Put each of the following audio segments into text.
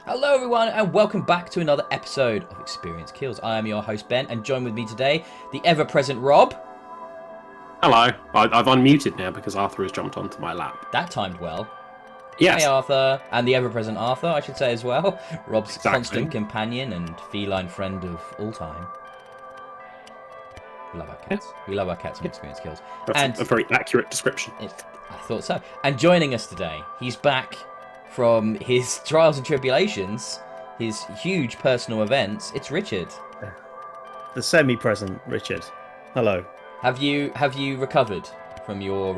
Hello, everyone, and welcome back to another episode of Experience Kills. I am your host, Ben, and joined with me today, the ever-present Rob. Hello. I've unmuted now because Arthur has jumped onto my lap. That timed well. Hey, Yes, Arthur, and the ever-present Arthur, I should say as well. Rob's exactly. constant companion and feline friend of all time. We love our Yeah, cats. We love our cats on Experience Kills. that's And a very accurate description. I thought so. And joining us today, he's back from his trials and tribulations, his huge personal events. It's Richard. The semi-present Richard. Hello. Have you recovered from your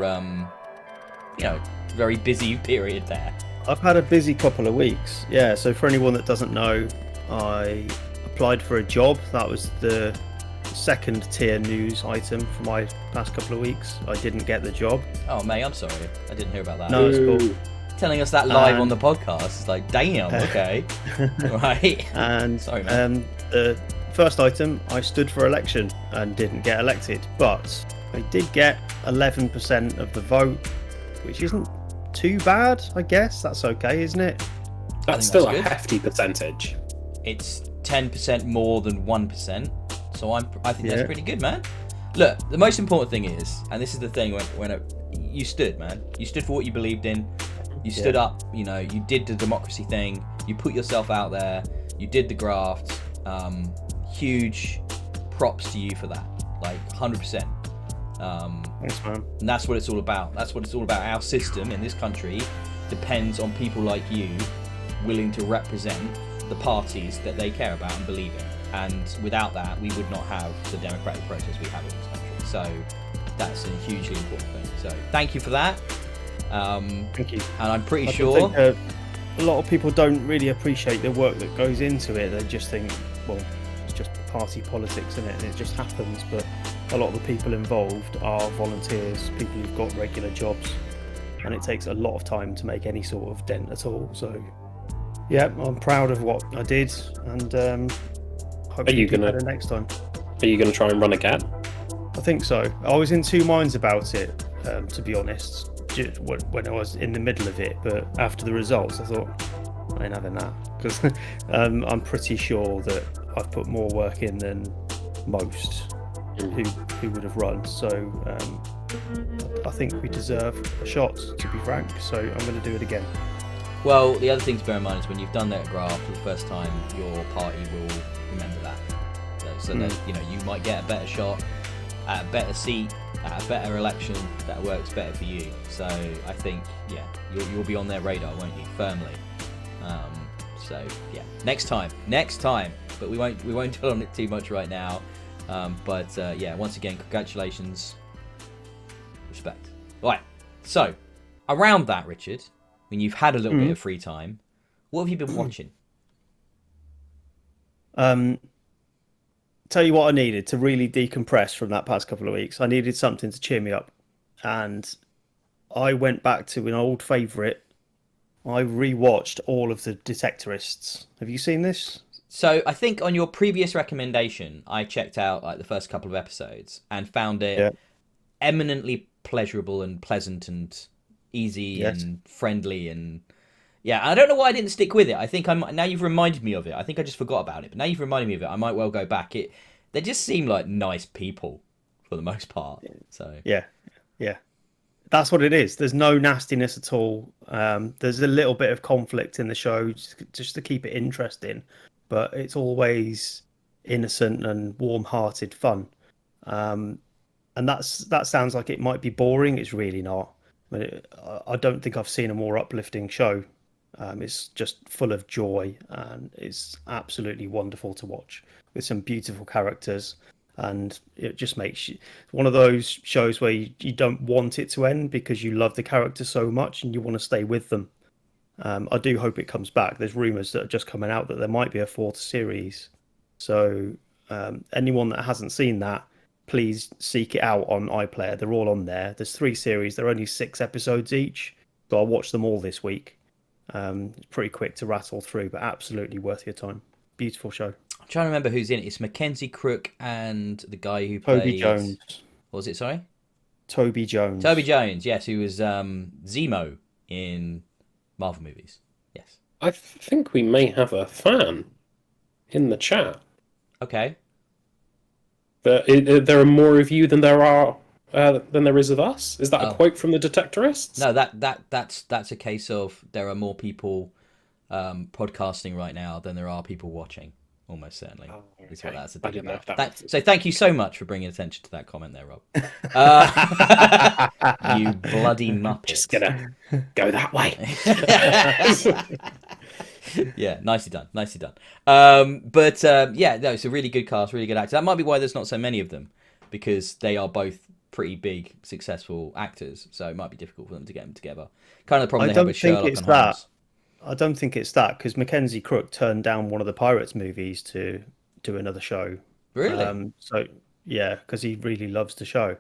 very busy period there? I've had a busy couple of weeks. Yeah, so for anyone that doesn't know, I applied for a job. That was the second tier news item for my past couple of weeks. I didn't get the job. Oh, mate, I'm sorry. I didn't hear about that. No, it's cool. Telling us that live on the podcast. It's like, damn, okay. Right. And sorry, man. the first item, I stood for election and didn't get elected, but I did get 11% of the vote, which isn't too bad, I guess. That's okay, isn't it? That's still that's a good. hefty percentage. It's 10% more than 1%, so I think that's pretty good, man. Look, the most important thing is, and this is the thing you stood, man. You stood for what you believed in. You stood up, you did the democracy thing. You put yourself out there. You did the graft. Huge props to you for that. Like 100%. Thanks, man. And that's what it's all about. That's what it's all about. Our system in this country depends on people like you willing to represent the parties that they care about and believe in. And without that, we would not have the democratic process we have in this country. So that's a hugely important thing. So thank you for that. Thank you. And I'm pretty I sure think, a lot of people don't really appreciate the work that goes into it. They just think, well, it's just party politics, isn't it? And it just happens. But a lot of the people involved are volunteers, people who've got regular jobs, and it takes a lot of time to make any sort of dent at all. So, yeah, I'm proud of what I did, and hopefully do better next time. Are you gonna try and run again? I think so. I was in two minds about it, to be honest, when I was in the middle of it. But after the results, I thought, I ain't having that. Because I'm pretty sure that I've put more work in than most who would have run. So I think we deserve a shot, to be frank. So I'm going to do it again. well, the other thing to bear in mind is when you've done that graph for the first time, your party will remember that. So that you might get a better shot at a better seat, at a better election that works better for you. So I think, you'll be on their radar, won't you? Firmly. So yeah, next time. But we won't dwell on it too much right now. But once again, congratulations. Respect. All right. So around that, Richard, when you've had a little bit of free time, what have you been watching? Tell you what I needed to really decompress from that past couple of weeks. I needed something to cheer me up. And I went back to an old favourite. I rewatched all of the Detectorists. Have you seen this? So I think on your previous recommendation, I checked out like the first couple of episodes and found it eminently pleasurable and pleasant and easy and friendly and I don't know why I didn't stick with it. I think now you've reminded me of it. I think I just forgot about it, but now you've reminded me of it. I might well go back. They just seem like nice people for the most part. So Yeah. That's what it is. There's no nastiness at all. There's a little bit of conflict in the show just to keep it interesting, but it's always innocent and warm-hearted fun. And that sounds like it might be boring. It's really not. I don't think I've seen a more uplifting show. It's just full of joy, and it's absolutely wonderful to watch with some beautiful characters. And it just makes you one of those shows where you don't want it to end because you love the characters so much and you want to stay with them. I do hope it comes back. There's rumours that are just coming out that there might be a fourth series. So anyone that hasn't seen that, please seek it out on iPlayer. They're all on there. There's 3 series. They're only 6 episodes each. So I'll watch them all this week. It's pretty quick to rattle through, but absolutely worth your time. Beautiful show. I'm trying to remember who's in it. It's Mackenzie Crook and the guy who played... Toby Jones. What was it, sorry? Toby Jones. Toby Jones, yes, who was Zemo in Marvel movies. Yes. I think we may have a fan in the chat. Okay. There are more of you than there is of us. Is that a Oh quote from the Detectorists? no, that's a case of there are more people podcasting right now than there are people watching. Almost certainly Oh, is what okay. that's a I dig didn't know about. if that was. So thank you so much for bringing attention to that comment there, Rob. You bloody Just muppet. gonna go that way. Yeah, nicely done, nicely done. Yeah, no, it's a really good cast, really good actors. That might be why there's not so many of them, because they are both pretty big, successful actors. So it might be difficult for them to get them together. Kind of the problem I they had don't with think Sherlock it's and that. Holmes. I don't think it's that because Mackenzie Crook turned down one of the Pirates movies to do another show. Really? So yeah, because he really loves the show.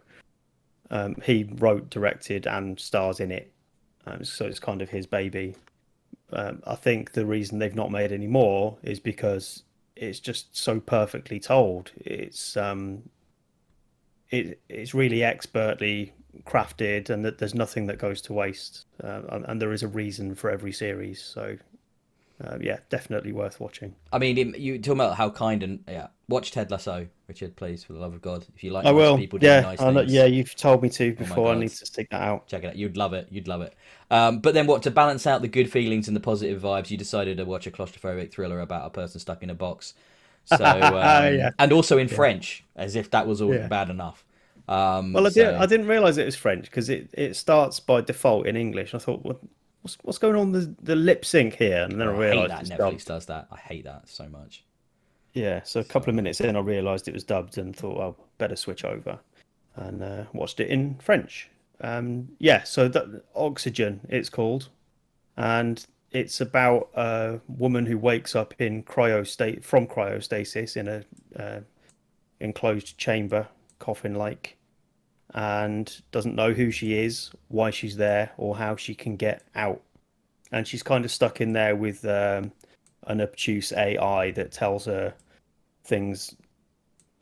He wrote, directed, and stars in it, so it's kind of his baby. I think the reason they've not made any more is because it's just so perfectly told. It's really expertly crafted, and that there's nothing that goes to waste. And there is a reason for every series. So yeah, definitely worth watching. I mean, you talking about how kind and yeah. Watch Ted Lasso, Richard, please, for the love of God. If you like I nice will. people doing Yeah, nice I know, yeah. things, You've told me to oh my before. I God, need to stick that out. check it out. You'd love it. You'd love it. But then, what to balance out the good feelings and the positive vibes, you decided to watch a claustrophobic thriller about a person stuck in a box. So, Yeah, and also in yeah, French, as if that was all yeah. bad enough. Well, So I didn't realize it was French because it starts by default in English. I thought, what's going on the lip sync here? And then I oh, I hate realized that it's Netflix dubbed. does that. I hate that so much. Yeah, so a So couple of minutes in, I realized it was dubbed and thought, well, better switch over and watched it in French. Yeah, so Oxygen, it's called, and it's about a woman who wakes up in cryostasis in a uh, enclosed chamber, coffin-like, and doesn't know who she is, why she's there, or how she can get out. And she's kind of stuck in there with an obtuse AI that tells her things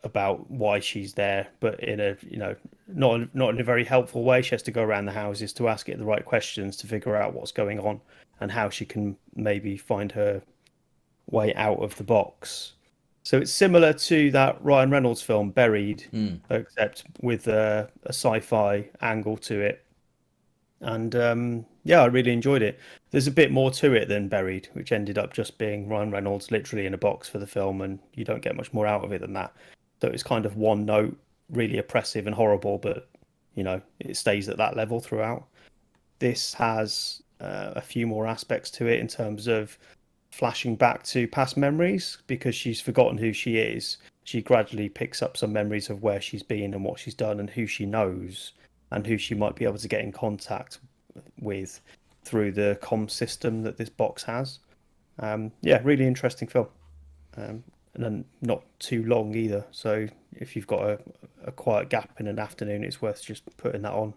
about why she's there, but in a not in a very helpful way. She has to go around the houses to ask it the right questions to figure out what's going on and how she can maybe find her way out of the box. So it's similar to that Ryan Reynolds film Buried, mm. except with a sci-fi angle to it. And yeah, I really enjoyed it. There's a bit more to it than Buried, which ended up just being Ryan Reynolds literally in a box for the film, and you don't get much more out of it than that. So it's kind of one note, really oppressive and horrible, but it stays at that level throughout. This has a few more aspects to it in terms of flashing back to past memories because she's forgotten who she is. She gradually picks up some memories of where she's been and what she's done and who she knows and who she might be able to get in contact with through the comm system that this box has. Yeah, really interesting film. And then not too long either. So if you've got a quiet gap in an afternoon, it's worth just putting that on.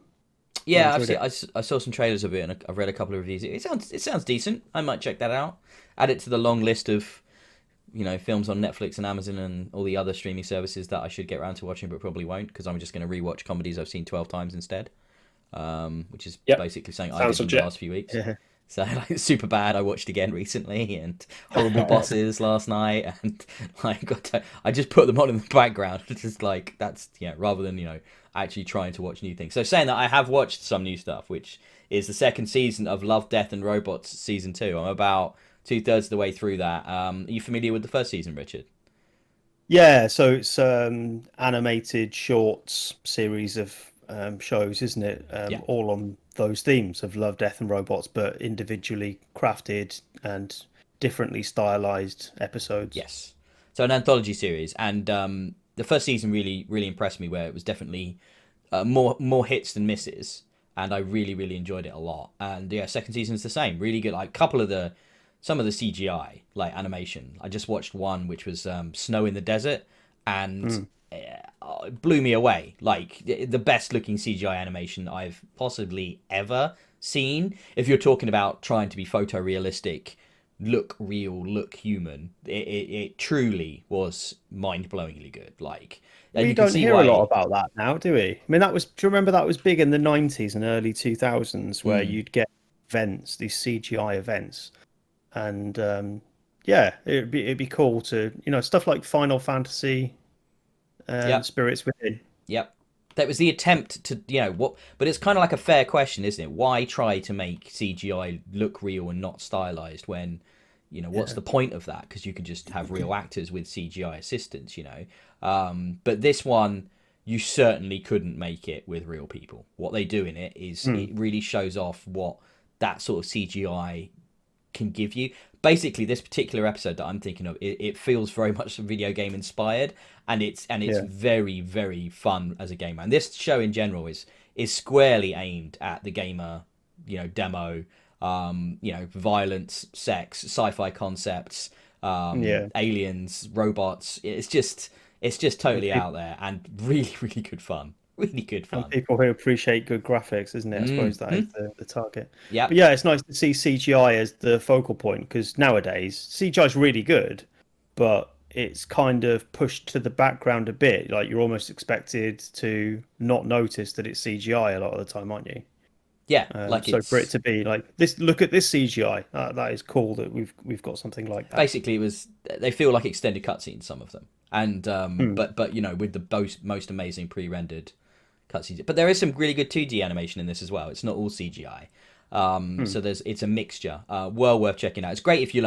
I Yeah, I've enjoyed seen. it. I saw some trailers of it, and I've read a couple of reviews. It sounds decent. I might check that out. Add it to the long list of films on Netflix and Amazon and all the other streaming services that I should get around to watching, but probably won't because I'm just going to rewatch comedies I've seen 12 times instead. Which is Yep, basically something I sounds did in the legit. last few weeks. Yeah. So like super bad, I watched again recently, and horrible bosses last night, and I just put them on in the background. It's just like that's rather than actually trying to watch new things. So saying that I have watched some new stuff, which is the second season of Love, Death and Robots season 2. I'm about 2/3 of the way through that. Are you familiar with the first season, Richard? Yeah, so it's animated shorts series of shows, isn't it? Yeah. All on those themes of love, death, and robots, but individually crafted and differently stylized episodes. Yes. So an anthology series, and the first season really really impressed me, where it was definitely more hits than misses, and I really really enjoyed it a lot. And yeah, second season is the same, really good. Like some of the CGI like animation. I just watched one which was Snow in the Desert, and Mm. it blew me away. Like the best looking CGI animation I've possibly ever seen. If you're talking about trying to be photorealistic, look real, look human, it truly was mind blowingly good. Like, and We you can don't see hear a lot why. about that now, do we? I mean, do you remember that was big in the 90s and early 2000s where Mm, you'd get events, these CGI events, and yeah, it'd be cool to stuff like Final Fantasy and Yep. Spirits Within. Yep. That was the attempt to, what, but it's kind of like a fair question, isn't it? Why try to make CGI look real and not stylized when, what's Yeah. the point of that? Because you could just have real actors with CGI assistants. But this one, you certainly couldn't make it with real people. What they do in it is Mm. it really shows off what that sort of CGI can give you. Basically, this particular episode that I'm thinking of, it feels very much video game inspired, and it's Yeah. very, very fun as a gamer. And this show in general is squarely aimed at the gamer, demo, violence, sex, sci-fi concepts, Yeah. aliens, robots. It's just totally out there and really, really good fun. Really good And fun. people who appreciate good graphics, isn't it? I suppose that is the target. Yep. But yeah, it's nice to see CGI as the focal point, because nowadays CGI is really good, but it's kind of pushed to the background a bit. Like, you're almost expected to not notice that it's CGI a lot of the time, aren't you? Yeah, like So for it it's to be like this, look at this CGI. That is cool that we've got something like that. basically they feel like extended cutscenes, some of them, and Hmm. but with the most amazing pre-rendered cutscenes. But there is some really good 2D animation in this as well. It's not all CGI. Hmm. So it's a mixture. Well worth checking out. It's great if you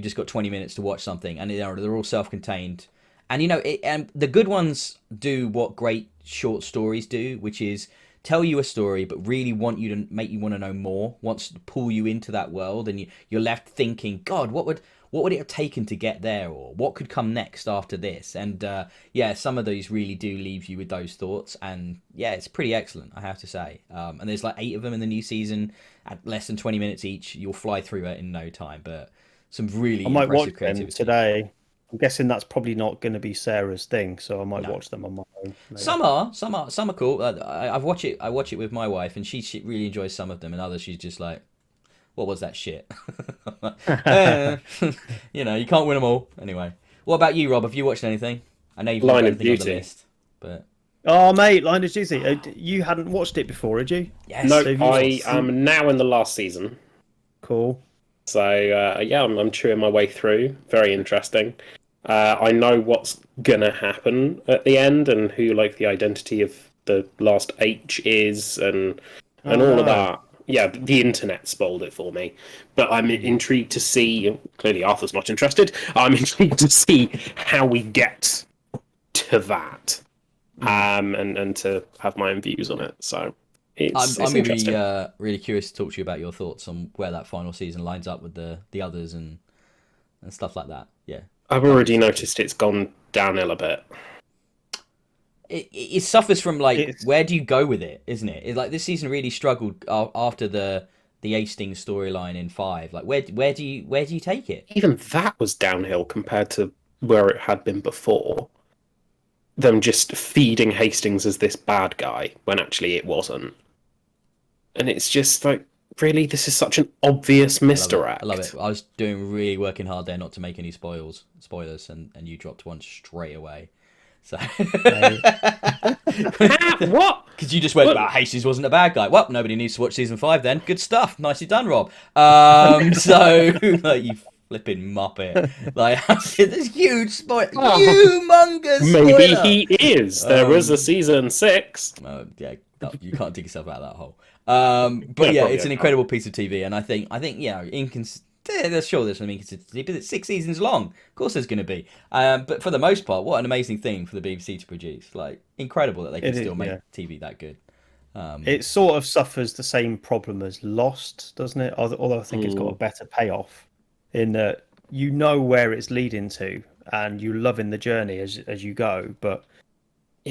just got 20 minutes to watch something, and they're all self-contained. And and the good ones do what great short stories do, which is tell you a story, but really want you to make you want to know more. Wants to pull you into that world, and you're left thinking, God, what would it have taken to get there, or what could come next after this? And yeah, some of those really do leave you with those thoughts, and yeah, it's pretty excellent, I have to say. And there's like 8 of them in the new season at less than 20 minutes each. You'll fly through it in no time, but some really I might watch impressive them creativity. today. I'm guessing that's probably not going to be Sarah's thing, so I might No. watch them on my own later. Some are cool. I watch it. I watch it with my wife, and she really enjoys some of them, and others she's just like, "What was that shit?" Eh, you can't win them all. Anyway, what about you, Rob? Have you watched anything? I know you've not got Line of anything on the Duty. list, but Oh, mate, Line of Duty. You hadn't watched it before, had you? yes, No, So have you I watched- am now in the last season. Cool. So yeah, I'm chewing my way through. Very interesting. I know what's gonna happen at the end and who like the identity of the last H is and Oh, all of no. that. Yeah, the internet spoiled it for me. But I'm intrigued to see. Clearly, Arthur's not interested. I'm intrigued to see how we get to that, and to have my own views on it. So it's I'm going to interesting. be really curious to talk to you about your thoughts on where that final season lines up with the others and stuff like that. Yeah, I've already noticed it's gone downhill a bit. it suffers from like It's- where do you go with it, isn't it? Like this season really struggled after the Hastings storyline in 5. Like where do you take it? Even that was downhill compared to where it had been before. Them just feeding Hastings as this bad guy when actually it wasn't. And it's just like, really, this is such an obvious misdirect. I love it. I was working hard there not to make any spoilers, and you dropped one straight away. So What? because you just went, "Well, Hastings wasn't a bad guy." Well, nobody needs to watch season 5 then. Good stuff. Nicely done, Rob. So like, you flipping muppet. Like this huge spoiler, humongous spoiler. Maybe he is. There was a season 6. Yeah, you can't dig yourself out of that hole. But yeah, probably it's an I incredible piece of TV, and I think there's some inconsistency, but it's 6 seasons long. Of course, there's going to be. But for the most part, what an amazing thing for the BBC to produce. Like incredible that they can It is, still make yeah. TV that good. It sort of suffers the same problem as Lost, doesn't it? Although I think it's got a better payoff in that you know where it's leading to, and you're loving the journey as you go. But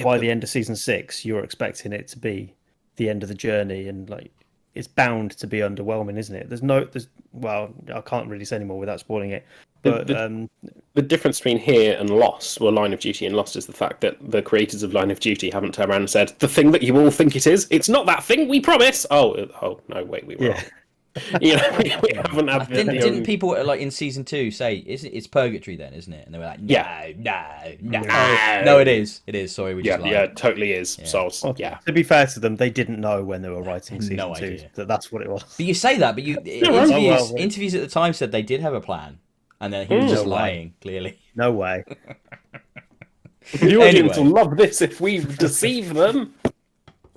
by the end of season 6, you're expecting it to be the end of the journey, and like it's bound to be underwhelming, isn't it? Well, I can't really say anymore without spoiling it. But The difference between here and Lost, well, Line of Duty and Lost, is the fact that the creators of Line of Duty haven't turned around and said, the thing that you all think it is, it's not that thing, we promise! Oh no, wait, we were yeah, wrong. We haven't had Didn't people like in season 2 say it's purgatory then, isn't it? And they were like, no, Yeah. no, it is. Sorry, we just lied. Yeah, it totally is. Yeah. So Well, to be fair to them, they didn't know when they were writing season No 2 idea. that that's what it was. But you say that, but interviews at the time said they did have a plan, and then he was just lying. Clearly, No way. The audience will love this if we deceive them.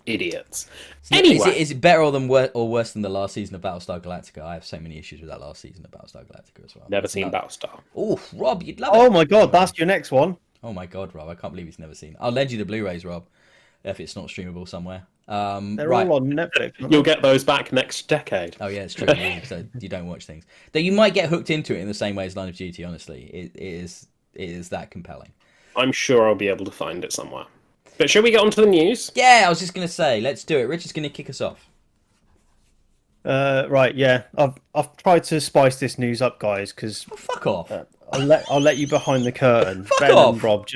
Idiots. Anyway, is it better or worse than the last season of Battlestar Galactica? I have so many issues with that last season of Battlestar Galactica as well. Never seen Battlestar. Oh, Rob, you'd love it. Oh my god, that's your next one. Oh my god, Rob, I can't believe he's never seen it. I'll lend you the Blu-rays, Rob, if it's not streamable somewhere. They're all on Netflix. You'll get those back next decade. Oh yeah, it's true. So you don't watch things. Though you might get hooked into it in the same way as Line of Duty. Honestly, it is that compelling. I'm sure I'll be able to find it somewhere. But shall we get on to the news? Yeah, I was just going to say, let's do it. Richard's going to kick us off. Right, yeah. I've tried to spice this news up, guys, because Fuck off. I'll let you behind the curtain. Fuck Ben off. and Rob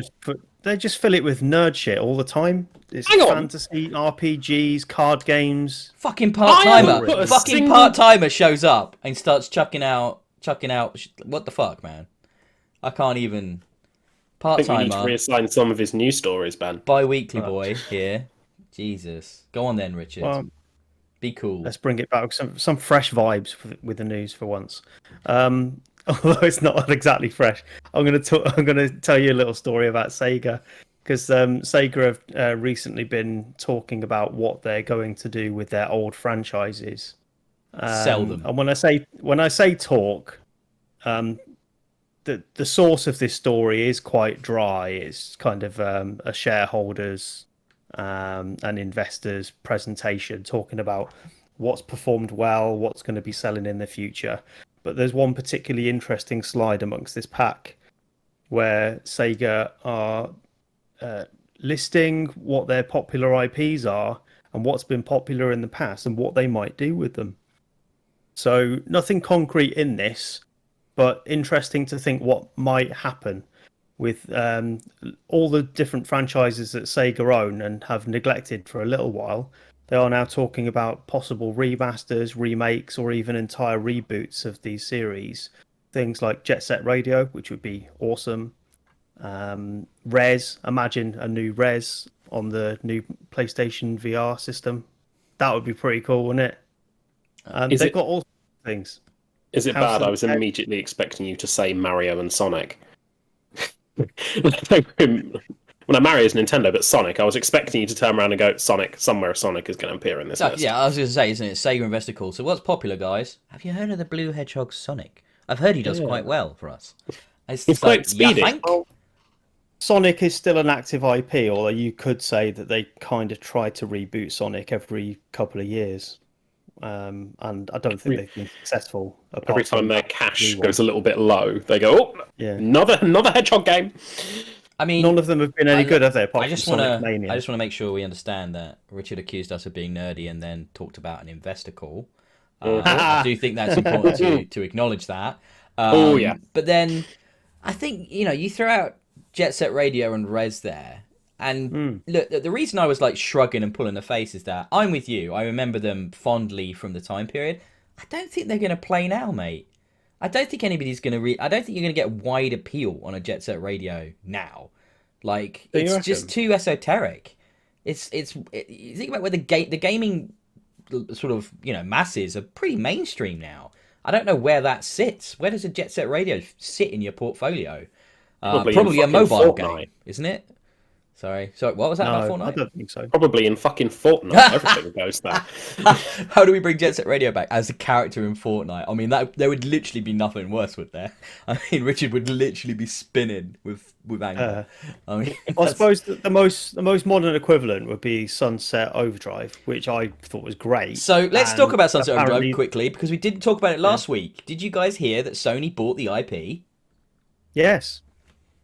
they just fill it with nerd shit all the time. It's Hang on. fantasy, RPGs, card games. Fucking I haven't put part-timer. a Fucking single- part-timer shows up and starts chucking out. What the fuck, man? I can't even. I think we need to Part-timer, reassign some of his news stories, Ben. bi-weekly boy here. Jesus. Go on then, Richard. Well, Be cool. let's bring it back. Some fresh vibes with the news for once. Although it's not exactly fresh. I'm gonna tell you a little story about Sega, because Sega have recently been talking about what they're going to do with their old franchises. Sell them. And when I say talk, the source of this story is quite dry. It's kind of a shareholders and investors presentation talking about what's performed well, what's going to be selling in the future. But there's one particularly interesting slide amongst this pack where Sega are listing what their popular IPs are and what's been popular in the past and what they might do with them. So nothing concrete in this, but interesting to think what might happen with all the different franchises that Sega own and have neglected for a little while. They are now talking about possible remasters, remakes, or even entire reboots of these series. Things like Jet Set Radio, which would be awesome. Res, imagine a new Res on the new PlayStation VR system. That would be pretty cool, wouldn't it? They've got all things. Is it bad? I was immediately expecting you to say Mario and Sonic. When Mario is Nintendo, but Sonic, I was expecting you to turn around and go, Sonic, somewhere Sonic is going to appear in this list. Yeah, I was going to say, isn't it? Sega Investor Call. So what's popular, guys? Have you heard of the Blue Hedgehog Sonic? I've heard he does quite well for us. He's quite speedy. Well, Sonic is still an active IP, although you could say that they kind of try to reboot Sonic every couple of years. And I don't think they've been successful. Every time their cash goes a little bit low, they go, another Hedgehog game. I mean, none of them have been any good, have they? I just want to make sure we understand that Richard accused us of being nerdy and then talked about an investor call. I do think that's important to acknowledge that. But then I think you throw out Jet Set Radio and Res there, and look, the reason I was like shrugging and pulling the face is that I'm with you. I remember them fondly from the time period. I don't think they're going to play now, mate. I don't think anybody's going to I don't think you're going to get wide appeal on a Jet Set Radio now. Like, it's just too esoteric. You think about where the gaming sort of masses are pretty mainstream now. I don't know where that sits. Where does a Jet Set Radio sit in your portfolio? Probably a mobile game, isn't it? Sorry, what was that about Fortnite? I don't think so. Probably in fucking Fortnite. Everything goes there. How do we bring Jet Set Radio back as a character in Fortnite? I mean, there would literally be nothing worse, would there? I mean, Richard would literally be spinning with anger. I suppose the most modern equivalent would be Sunset Overdrive, which I thought was great. So let's talk about Sunset Overdrive quickly, because we didn't talk about it last week. Did you guys hear that Sony bought the IP? Yes.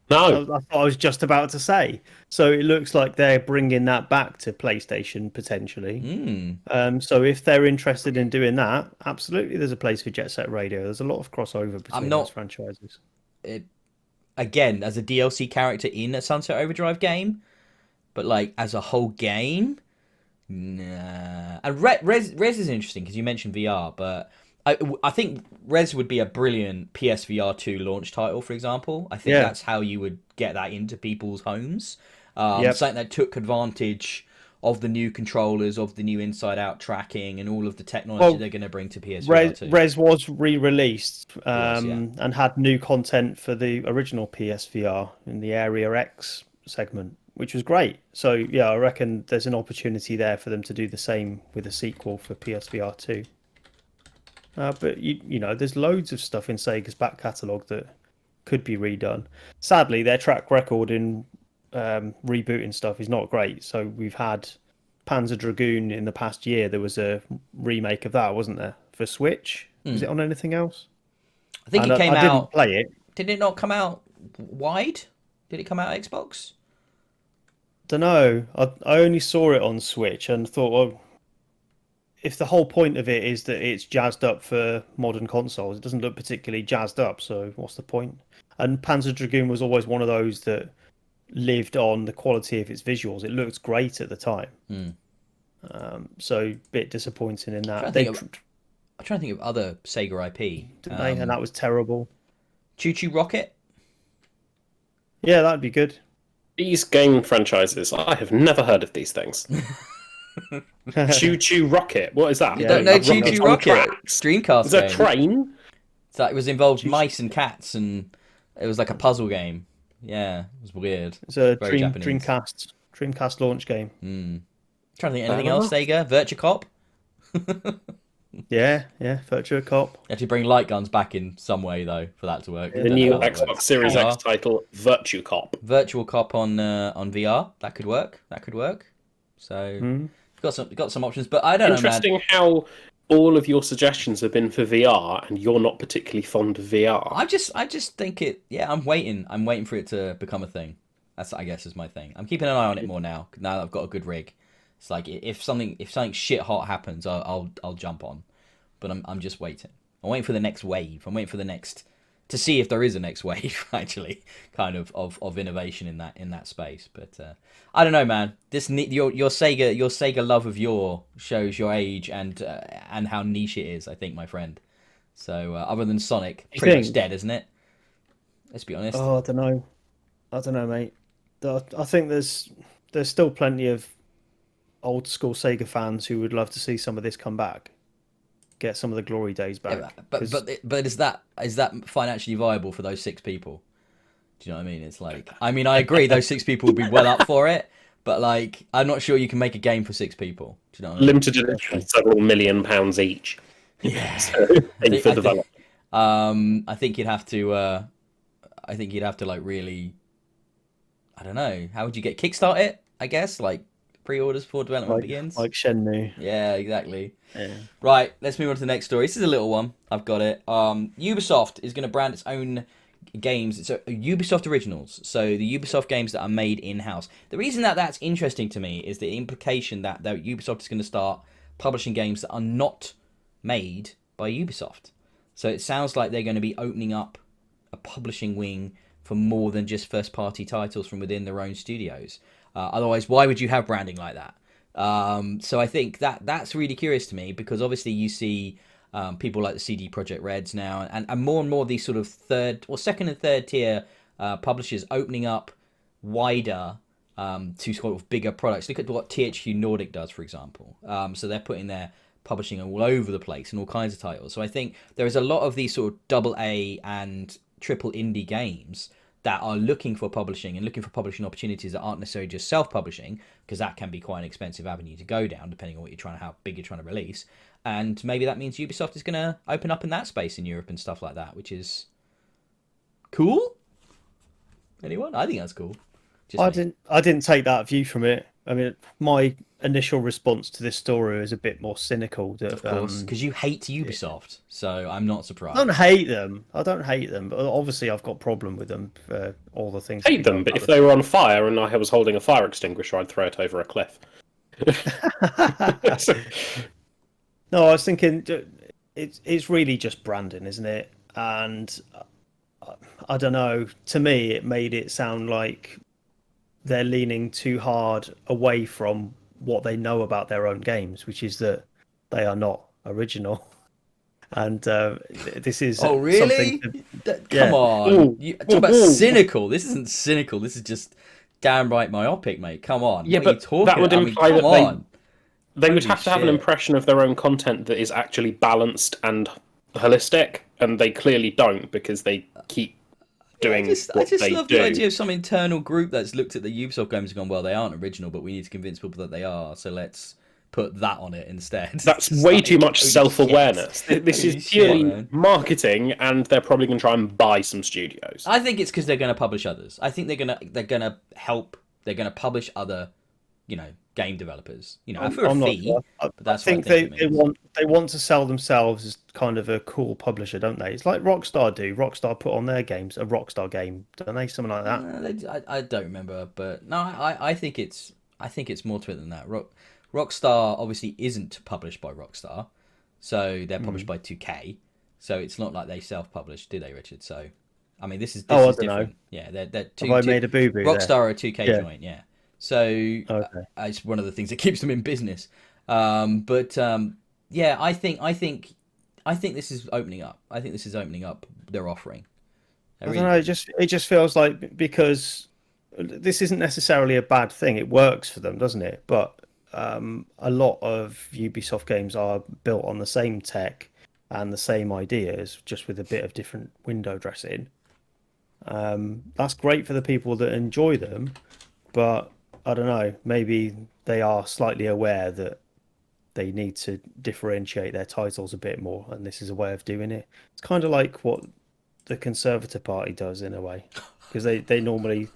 No. That's what I was just about to say. So it looks like they're bringing that back to PlayStation potentially. So if they're interested in doing that, absolutely, there's a place for Jet Set Radio. There's a lot of crossover between those franchises. Again, as a DLC character in a Sunset Overdrive game, but like as a whole game, nah. And Res is interesting because you mentioned VR, but I think Res would be a brilliant PSVR 2 launch title, for example. I think Yeah. that's how you would get that into people's homes. Yep. Something that took advantage of the new controllers, of the new inside-out tracking, and all of the technology Well, they're going to bring to PSVR 2. Res was re-released Was, yeah. and had new content for the original PSVR in the Area X segment, which was great. So yeah, I reckon there's an opportunity there for them to do the same with a sequel for PSVR 2. But you know, there's loads of stuff in Sega's back catalogue that could be redone. Sadly, their track record in rebooting stuff is not great. So we've had Panzer Dragoon in the past year. There was a remake of that, wasn't there, for Switch? Was it on anything else? I think And it came I out. didn't play it. Did it not come out wide? Did it come out Xbox? Don't know. I only saw it on Switch and thought, well, if the whole point of it is that it's jazzed up for modern consoles, it doesn't look particularly jazzed up. So what's the point? And Panzer Dragoon was always one of those that lived on the quality of its visuals. It looked great at the time. So a bit disappointing in that. I'm trying to think of other Sega IP. Didn't they? And that was terrible. Choo Choo Rocket. Yeah, that'd be good. These game franchises, I have never heard of these things. Choo Choo Rocket, what is that? You don't know A Choo rocket Choo on Rocket? tracks? Dreamcast Is that a game. train? So it was involved mice and cats, and it was like a puzzle game. Yeah, it was weird. It's a Very Japanese. Dreamcast launch game. Trying to think of anything else, Sega? Virtua Cop? Yeah, Virtua Cop. You have to bring light guns back in some way, though, for that to work. The new How that Xbox works. Series VR. X title, Virtua Cop. Virtual Cop on VR. That could work. So got some options, but I don't know, man. Interesting how all of your suggestions have been for VR, and you're not particularly fond of VR. I just think it. Yeah, I'm waiting for it to become a thing. That's, I guess, is my thing. I'm keeping an eye on it more now. Now that I've got a good rig, it's like if something shit hot happens, I'll jump on. But I'm just waiting. I'm waiting for the next wave. I'm waiting for the next to see if there is a next wave actually, kind of innovation in that space. But I don't know, man. Your Sega love of yore shows your age and how niche it is. I think, my friend. So other than Sonic, pretty much dead, isn't it? Let's be honest. Oh, I don't know, mate. I think there's still plenty of old school Sega fans who would love to see some of this come back, get some of the glory days back. Yeah, but is that financially viable for those 6 people? Do you know what I mean? It's like, I mean, I agree, those 6 people would be well up for it, but like, I'm not sure you can make a game for 6 people. Do you know what I mean? Limited edition, several £1 million each. Yeah. So, for development. I think you'd have to. I think you'd have to like really. I don't know. How would you get kickstart it? I guess like pre-orders before development begins. Like Shenmue. Yeah, exactly. Yeah. Right, let's move on to the next story. This is a little one. I've got it. Ubisoft is going to brand its own games. It's Ubisoft Originals. So the Ubisoft games that are made in-house. The reason that that's interesting to me is the implication that Ubisoft is going to start publishing games that are not made by Ubisoft. So it sounds like they're going to be opening up a publishing wing for more than just first-party titles from within their own studios. Otherwise, why would you have branding like that? So I think that's really curious to me, because obviously you see people like the CD Projekt Reds now, and more of these sort of second and third tier publishers opening up wider to sort of bigger products. Look at what THQ Nordic does, for example. So they're putting their publishing all over the place and all kinds of titles. So I think there is a lot of these sort of double A and triple indie games that are looking for publishing and looking for publishing opportunities that aren't necessarily just self-publishing, because that can be quite an expensive avenue to go down depending on how big you're trying to release. And maybe that means Ubisoft is going to open up in that space in Europe and stuff like that, which is cool. Anyone? I think that's cool. I didn't take that view from it. I mean, my initial response to this story is a bit more cynical. Of course, because you hate Ubisoft, so I'm not surprised. I don't hate them, but obviously I've got a problem with them for all the things. Hate them, but if they were on fire and I was holding a fire extinguisher, I'd throw it over a cliff. No, I was thinking it's really just branding, isn't it? And I don't know. To me, it made it sound like they're leaning too hard away from what they know about their own games, which is that they are not original. and this is Oh, something. really? Come Yeah. on. Ooh. You talk about Ooh. cynical. This isn't cynical. This is just downright myopic, mate. Come on. Yeah, What are you but that talking? would I mean, imply come that on. they would Holy have to have an shit. impression of their own content that is actually balanced and holistic, and they clearly don't because they keep Yeah, doing I what just they love the do. idea of some internal group that's looked at the Ubisoft games and gone, well, they aren't original, but we need to convince people that they are, so let's put that on it instead. That's It's way too like, much holy self-awareness. shit. This is Holy shit, purely man. marketing, and they're probably going to try and buy some studios. I think it's because they're going to publish others. I think they're gonna help. They're going to publish other, game developers. For a I'm not fee. sure. But I that's think what I think it means. they want to sell themselves as kind of a cool publisher, don't they? It's like Rockstar do. Rockstar put on their games a Rockstar game, don't they? Something like that. I don't remember, but no, I think it's more to it than that. Rockstar obviously isn't published by Rockstar, so they're published by 2K. So it's not like they self-published, do they, Richard? So, I mean, this Oh, I is don't know. different. Yeah, they're Have I made a boo boo there? Rockstar are a 2K Yeah. joint, yeah. So Okay. it's one of the things that keeps them in business. Yeah, I think this is opening up. I think this is opening up their offering. I don't know. It just feels like, because this isn't necessarily a bad thing. It works for them, doesn't it? But a lot of Ubisoft games are built on the same tech and the same ideas, just with a bit of different window dressing. That's great for the people that enjoy them, but I don't know. Maybe they are slightly aware that they need to differentiate their titles a bit more, and this is a way of doing it. It's kind of like what the Conservative Party does in a way, because they normally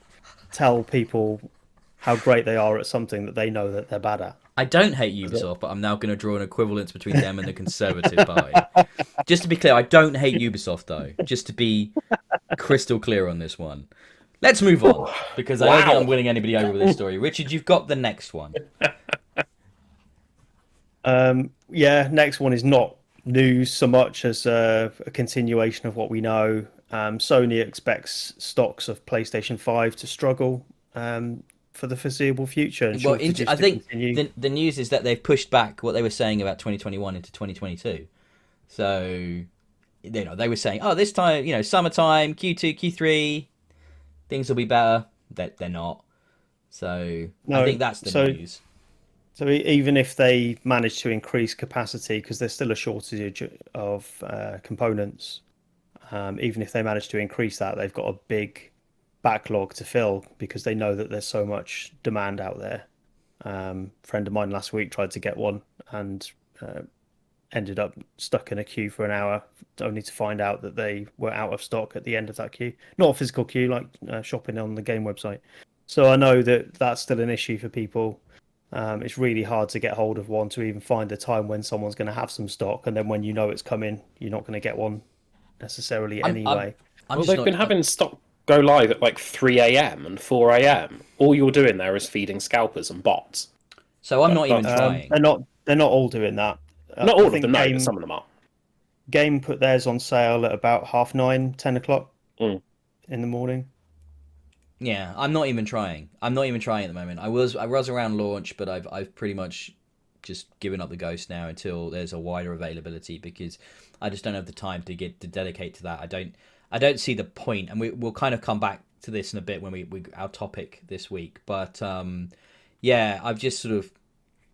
tell people how great they are at something that they know that they're bad at. I don't hate Ubisoft, but I'm now going to draw an equivalence between them and the Conservative Party. Just to be clear, I don't hate Ubisoft, though. Just to be crystal clear on this one. Let's move on, because I don't think I'm winning anybody over with this story. Richard, you've got the next one. Yeah, next one is not news so much as a continuation of what we know. Sony expects stocks of PlayStation 5 to struggle for the foreseeable future. And Well, shortages I to think continue. the news is that they've pushed back what they were saying about 2021 into 2022. So, they were saying, oh, this time, summertime, Q2, Q3, things will be better. They're not. So, I think that's the news. So even if they manage to increase capacity, because there's still a shortage of components, even if they manage to increase that, they've got a big backlog to fill because they know that there's so much demand out there. Friend of mine last week tried to get one and ended up stuck in a queue for an hour, only to find out that they were out of stock at the end of that queue. Not a physical queue, like shopping on the game website. So I know that that's still an issue for people. It's really hard to get hold of one, to even find the time when someone's going to have some stock, and then when you know it's coming, you're not going to get one necessarily anyway. Well, they've been having stock go live at like 3 a.m. and 4 a.m. All you're doing there is feeding scalpers and bots. So I'm not even trying. They're not all doing that. Not all of them, no, but some of them are. Game put theirs on sale at about 9:30, 10 o'clock in the morning. Yeah, I'm not even trying. I'm not even trying at the moment. I was around launch, but I've pretty much just given up the ghost now until there's a wider availability, because I just don't have the time to dedicate to that. I don't see the point, and we'll kind of come back to this in a bit when we our topic this week. But yeah, I've just sort of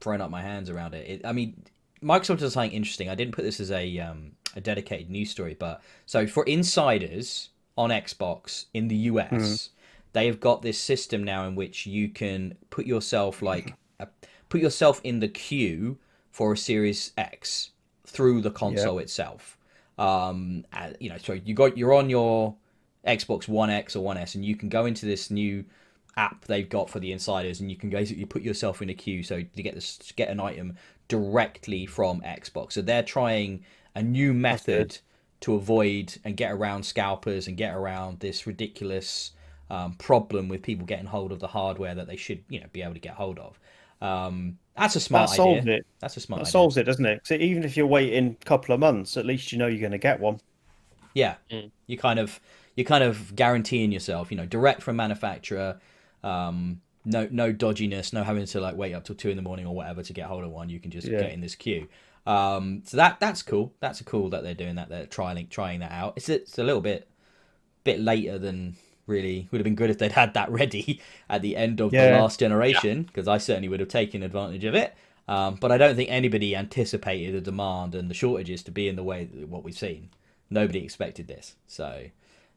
thrown up my hands around it. I mean, Microsoft does something interesting. I didn't put this as a dedicated news story, but so for insiders on Xbox in the US. They've got this system now in which you can put yourself in the queue for a Series X through the console itself. So you're on your Xbox One X or One S, and you can go into this new app they've got for the insiders, and you can basically put yourself in a queue so to get an item directly from Xbox. So they're trying a new method to avoid and get around scalpers and get around this ridiculous problem with people getting hold of the hardware that they should, be able to get hold of. That's a smart idea. That's a smart idea. That solves it, doesn't it? So even if you're waiting a couple of months, at least you know you're going to get one. Yeah, you're kind of guaranteeing yourself, direct from manufacturer. No dodginess, no having to wait up till 2 a.m. or whatever to get hold of one. You can just get in this queue. So that's cool. That's cool that they're doing that. They're trying that out. It's a little bit later than really would have been good if they'd had that ready at the end of the last generation, because I certainly would have taken advantage of it. But I don't think anybody anticipated the demand and the shortages to be in the way that what we've seen. Nobody expected this, so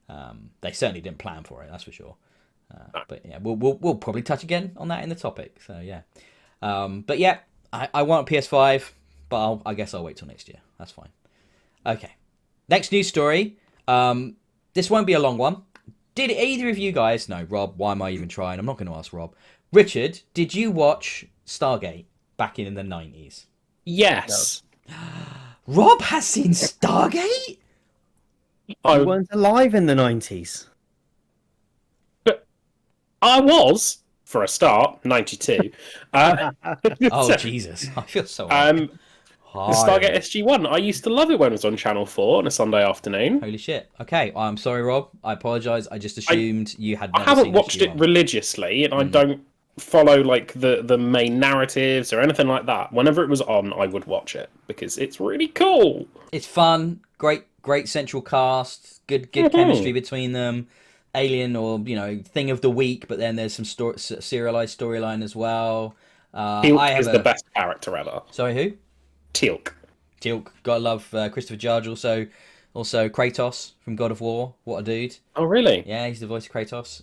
they certainly didn't plan for it. That's for sure. But yeah, we'll probably touch again on that in the topic. So yeah, but yeah, I want a PS5, but I guess I'll wait till next year. That's fine. Okay, next news story. This won't be a long one. Did either of you guys know, Rob? Why am I even trying? I'm not going to ask Rob. Richard, did you watch Stargate back in the 90s? Yes. No. Rob has seen Stargate? You weren't alive in the 90s. But I was, for a start, 92. Oh, Jesus. I feel so The Stargate SG-1. I used to love it when it was on Channel 4 on a Sunday afternoon. Holy shit. Okay, I'm sorry, Rob. I apologise. I just assumed you had never I haven't seen watched it SG-1. religiously, and I don't follow like the main narratives or anything like that. Whenever it was on, I would watch it because it's really cool. It's fun. Great central cast. Good chemistry between them. Alien or, thing of the week, but then there's some serialized storyline as well. Teal'c is the best character ever. Sorry, who? Teal'c. Gotta love Christopher Judge. Also Kratos from God of War. What a dude! Oh, really? Yeah, he's the voice of Kratos.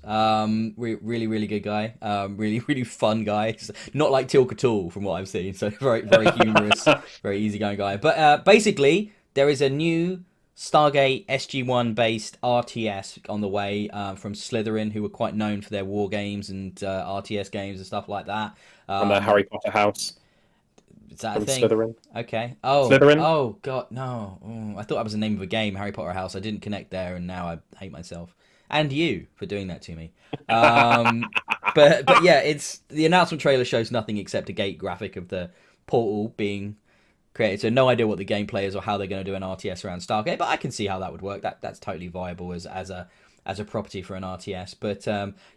Really good guy. Really fun guy. He's not like Teal'c at all, from what I've seen. So very humorous, very easygoing guy. But basically, there is a new Stargate SG-1 based RTS on the way from Slytherin, who were quite known for their war games and RTS games and stuff like that. And the Harry Potter house. Is that a thing? Slytherin. Okay. Oh. Slytherin? Oh God, no. I thought that was the name of a game, Harry Potter House. I didn't connect there, and now I hate myself and you for doing that to me. But yeah, it's the announcement trailer shows nothing except a gate graphic of the portal being created. So no idea what the gameplay is or how they're going to do an RTS around Stargate. But I can see how that would work. That's totally viable as a property for an RTS. But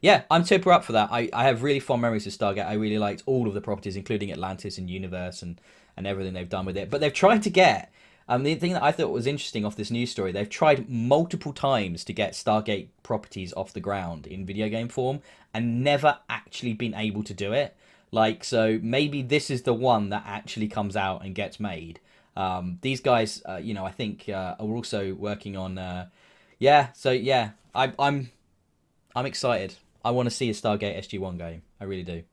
yeah, I'm super up for that. I have really fond memories of Stargate. I really liked all of the properties, including Atlantis and Universe and everything they've done with it. But they've tried to get the thing that I thought was interesting off this news story. They've tried multiple times to get Stargate properties off the ground in video game form and never actually been able to do it. So maybe this is the one that actually comes out and gets made. These guys, I think are also working on. I'm excited. I want to see a Stargate SG-1 game. I really do.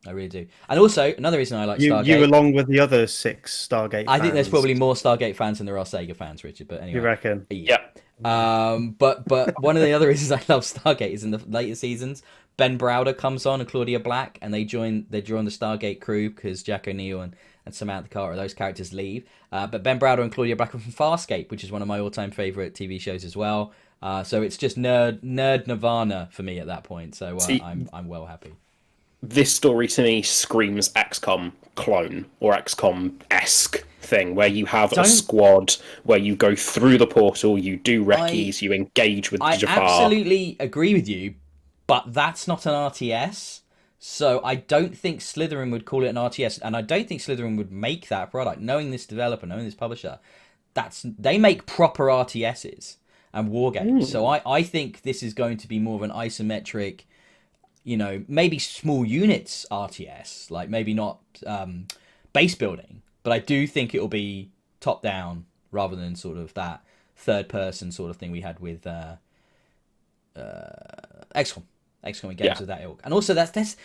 And also, another reason I like Stargate... You along with the other 6 Stargate fans. I think there's probably more Stargate fans than there are Sega fans, Richard, but anyway. You reckon? Yeah. But one of the other reasons I love Stargate is in the later seasons, Ben Browder comes on and Claudia Black, and they join the Stargate crew because Jack O'Neill and Samantha Carter, those characters leave. But Ben Browder and Claudia Black are from Farscape, which is one of my all-time favourite TV shows as well. So it's just nerd nirvana for me at that point. So I'm well happy. This story to me screams XCOM clone or XCOM-esque thing, where you have a squad where you go through the portal, you do recce's, you engage with Jafar. I absolutely agree with you, but that's not an RTS. So I don't think Slytherin would call it an RTS, and I don't think Slytherin would make that product. Knowing this developer, knowing this publisher, they make proper RTSs and war games. So I think this is going to be more of an isometric, maybe small units RTS, like maybe not base building, but I do think it'll be top down rather than sort of that third person sort of thing we had with XCOM and games of that ilk. And also there's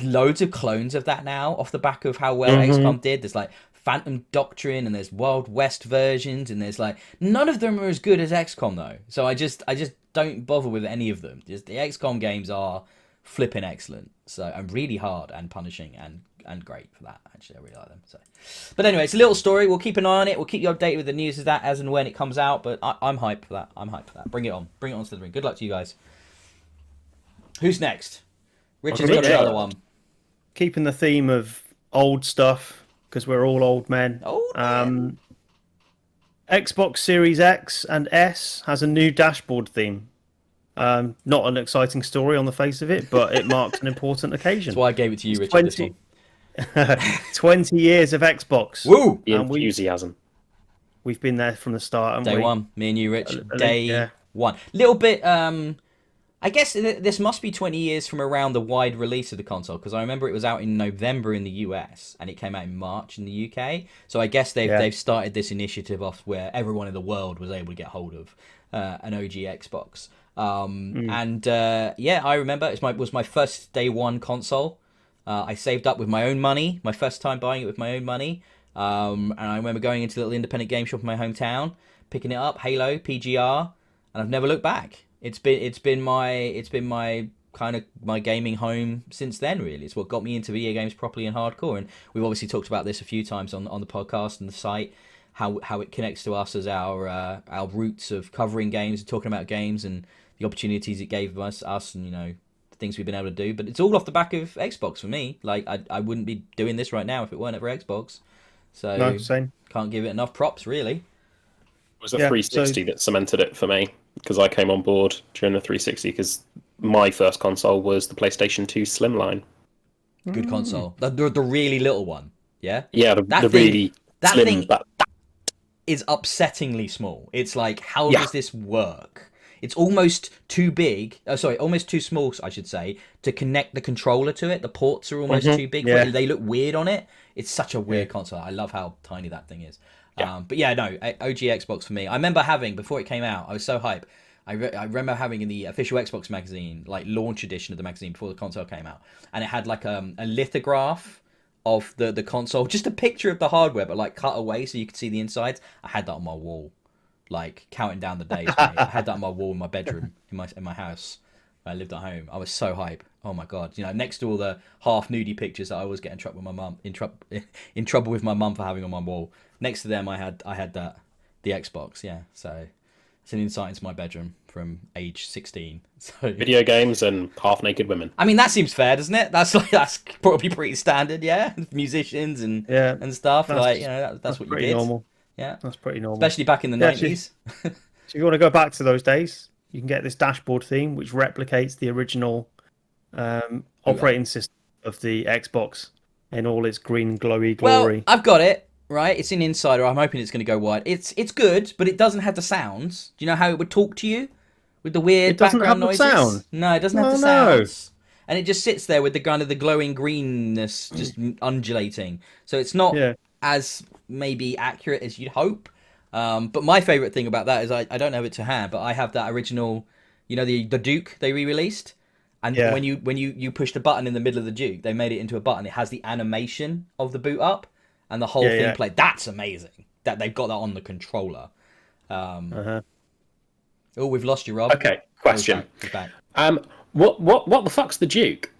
loads of clones of that now off the back of how well XCOM did. There's like Phantom Doctrine and there's Wild West versions, and there's like none of them are as good as XCOM though. So I just don't bother with any of them. Just the XCOM games are flipping excellent. So I'm really hard and punishing and great for that. Actually, I really like them. So, but anyway, it's a little story. We'll keep an eye on it. We'll keep you updated with the news of that as and when it comes out. But I'm hyped for that. Bring it on. Bring it on, Slytherin. Good luck to you guys. Who's next? Richard's got another one. Keeping the theme of old stuff, because we're all old men. Xbox Series X and S has a new dashboard theme. Not an exciting story on the face of it, but it marks an important occasion. That's why I gave it to you, Richard. 20 years of Xbox. Woo! The And enthusiasm. we've been there from the start, haven't Day we? one, me and you, Rich. Yeah. Day one. Little bit. I guess this must be 20 years from around the wide release of the console, because I remember it was out in November in the US and it came out in March in the UK. So I guess they've started this initiative off where everyone in the world was able to get hold of an OG Xbox. And I remember it was my first day one console. I saved up with my own money, my first time buying it with my own money. And I remember going into a little independent game shop in my hometown, picking it up, Halo, PGR, and I've never looked back. It's been my kind of my gaming home since then. Really, it's what got me into video games properly and hardcore. And we've obviously talked about this a few times on the podcast and the site, how it connects to us as our roots of covering games and talking about games and the opportunities it gave us and the things we've been able to do. But it's all off the back of Xbox for me. Like I wouldn't be doing this right now if it weren't for Xbox. So No, same. Can't give it enough props, really. It was a 360 that cemented it for me, because I came on board during the 360 because my first console was the PlayStation 2 Slimline. Good console. The really little one. Yeah? Yeah, the really slim. Thing is upsettingly small. It's like, how does this work? It's almost too big. Almost too small, I should say, to connect the controller to it. The ports are almost too big. Yeah. They look weird on it. It's such a weird console. I love how tiny that thing is. Yeah. OG Xbox for me. I remember having, before it came out, I was so hyped. I remember having in the official Xbox magazine, like launch edition of the magazine before the console came out, and it had like a lithograph of the console, just a picture of the hardware, but like cut away so you could see the insides. I had that on my wall, like counting down the days. Mate. I had that on my wall in my bedroom in my house. I lived at home. I was so hype. Oh my god! Next to all the half nudie pictures that I always get in trouble with my mum, in trouble with my mum for having on my wall. Next to them, I had the Xbox. Yeah, so it's an insight into my bedroom from age 16. So Video games and half-naked women. I mean, that seems fair, doesn't it? That's probably pretty standard, yeah. Musicians and stuff, that's what you did. Normal. Yeah, that's pretty normal, especially back in the 90s. So if you want to go back to those days, you can get this dashboard theme, which replicates the original operating system of the Xbox in all its green glowy glory. Well, I've got it. Right, it's in Insider. I'm hoping it's going to go wide. It's good, but it doesn't have the sounds. Do you know how it would talk to you with the weird background noises? It doesn't have the sound. No, it doesn't have the sounds. And it just sits there with the kind of the glowing greenness just undulating. So it's not as maybe accurate as you'd hope. But my favourite thing about that is I don't have it to hand, but I have that original, the Duke they re-released. And when you push the button in the middle of the Duke, they made it into a button. It has the animation of the boot up. And the whole thing played. That's amazing that they've got that on the controller. Oh, we've lost you, Rob. Okay, question. He's back. What the fuck's the Duke?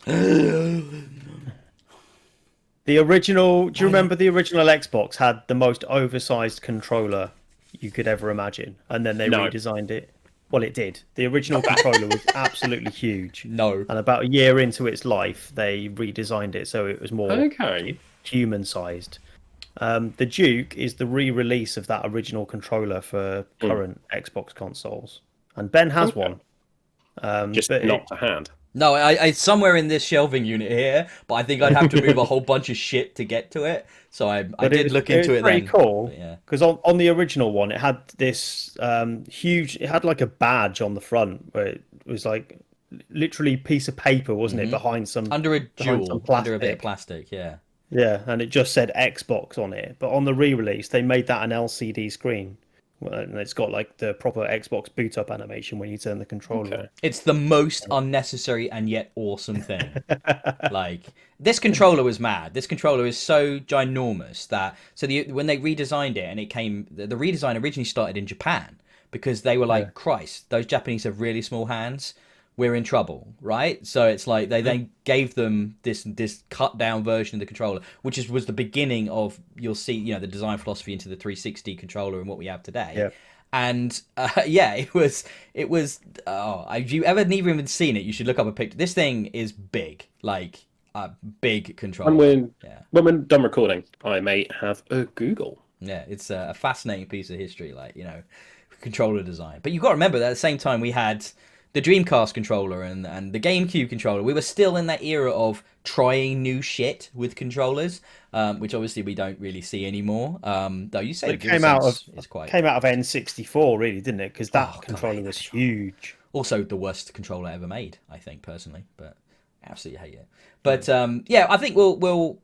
The original. Do you remember the original Xbox had the most oversized controller you could ever imagine, and then they redesigned it. Well, it did. The original controller was absolutely huge. No. And about a year into its life, they redesigned it so it was more human-sized. The Duke is the re-release of that original controller for current Xbox consoles, and Ben has one. Just not to hand. No, it's somewhere in this shelving unit here, but I think I'd have to move a whole bunch of shit to get to it. So I did look into it then. Pretty cool, because on the original one, it had this huge. It had like a badge on the front where it was like literally a piece of paper, wasn't it, behind some under a jewel, under a bit of plastic, yeah. Yeah, and it just said Xbox on it. But on the re-release, they made that an LCD screen. And it's got like the proper Xbox boot up animation when you turn the controller on. It's the most unnecessary and yet awesome thing. Like, this controller was mad. This controller is so ginormous that when they redesigned it and it came, the redesign originally started in Japan because they were like, Christ, those Japanese have really small hands. We're in trouble, right? So it's like they then gave them this cut down version of the controller, which was the beginning of, you'll see, the design philosophy into the 360 controller and what we have today. Yeah. And it was. Oh, if you ever never even seen it, you should look up a picture. This thing is big, like a big controller. When we're done recording, I may have a Google. Yeah, it's a fascinating piece of history, controller design. But you've got to remember that at the same time we had the Dreamcast controller and the GameCube controller. We were still in that era of trying new shit with controllers, which obviously we don't really see anymore. Though you say It came out of is quite N64, really, didn't it? Because that Oh, God, I controller hate was that controller. huge. also the worst controller ever made, I think personally, but absolutely hate it. But yeah, I think we'll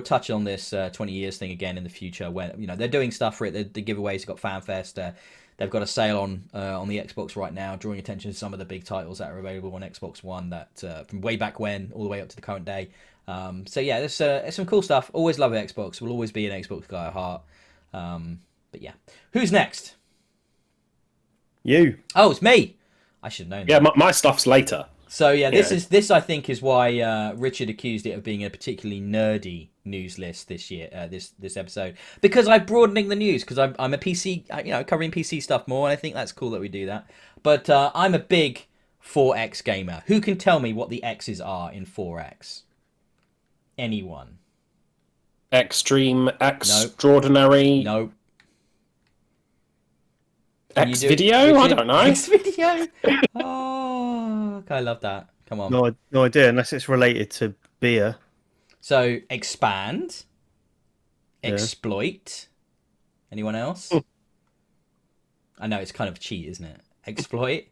touch on this 20 years thing again in the future when they're doing stuff for it. The giveaways have got FanFest. They've got a sale on the Xbox right now, drawing attention to some of the big titles that are available on Xbox One that from way back when all the way up to the current day. So yeah, there's some cool stuff. Always love Xbox. Will always be an Xbox guy at heart. But yeah, who's next? You. Oh, it's me. I should have known. Yeah, my stuff's later. So yeah, this I think is why Richard accused it of being a particularly nerdy news list this year, this episode, because I'm broadening the news because I'm a PC, covering PC stuff more, and I think that's cool that we do that. But I'm a big 4X gamer. Who can tell me what the X's are in 4X? Anyone? Extreme, extraordinary, No. X video. I don't know. X video. Oh, I love that. Come on. No idea, unless it's related to beer. So expand, Yeah. exploit. Anyone else? I know it's kind of a cheat, isn't it? Exploit.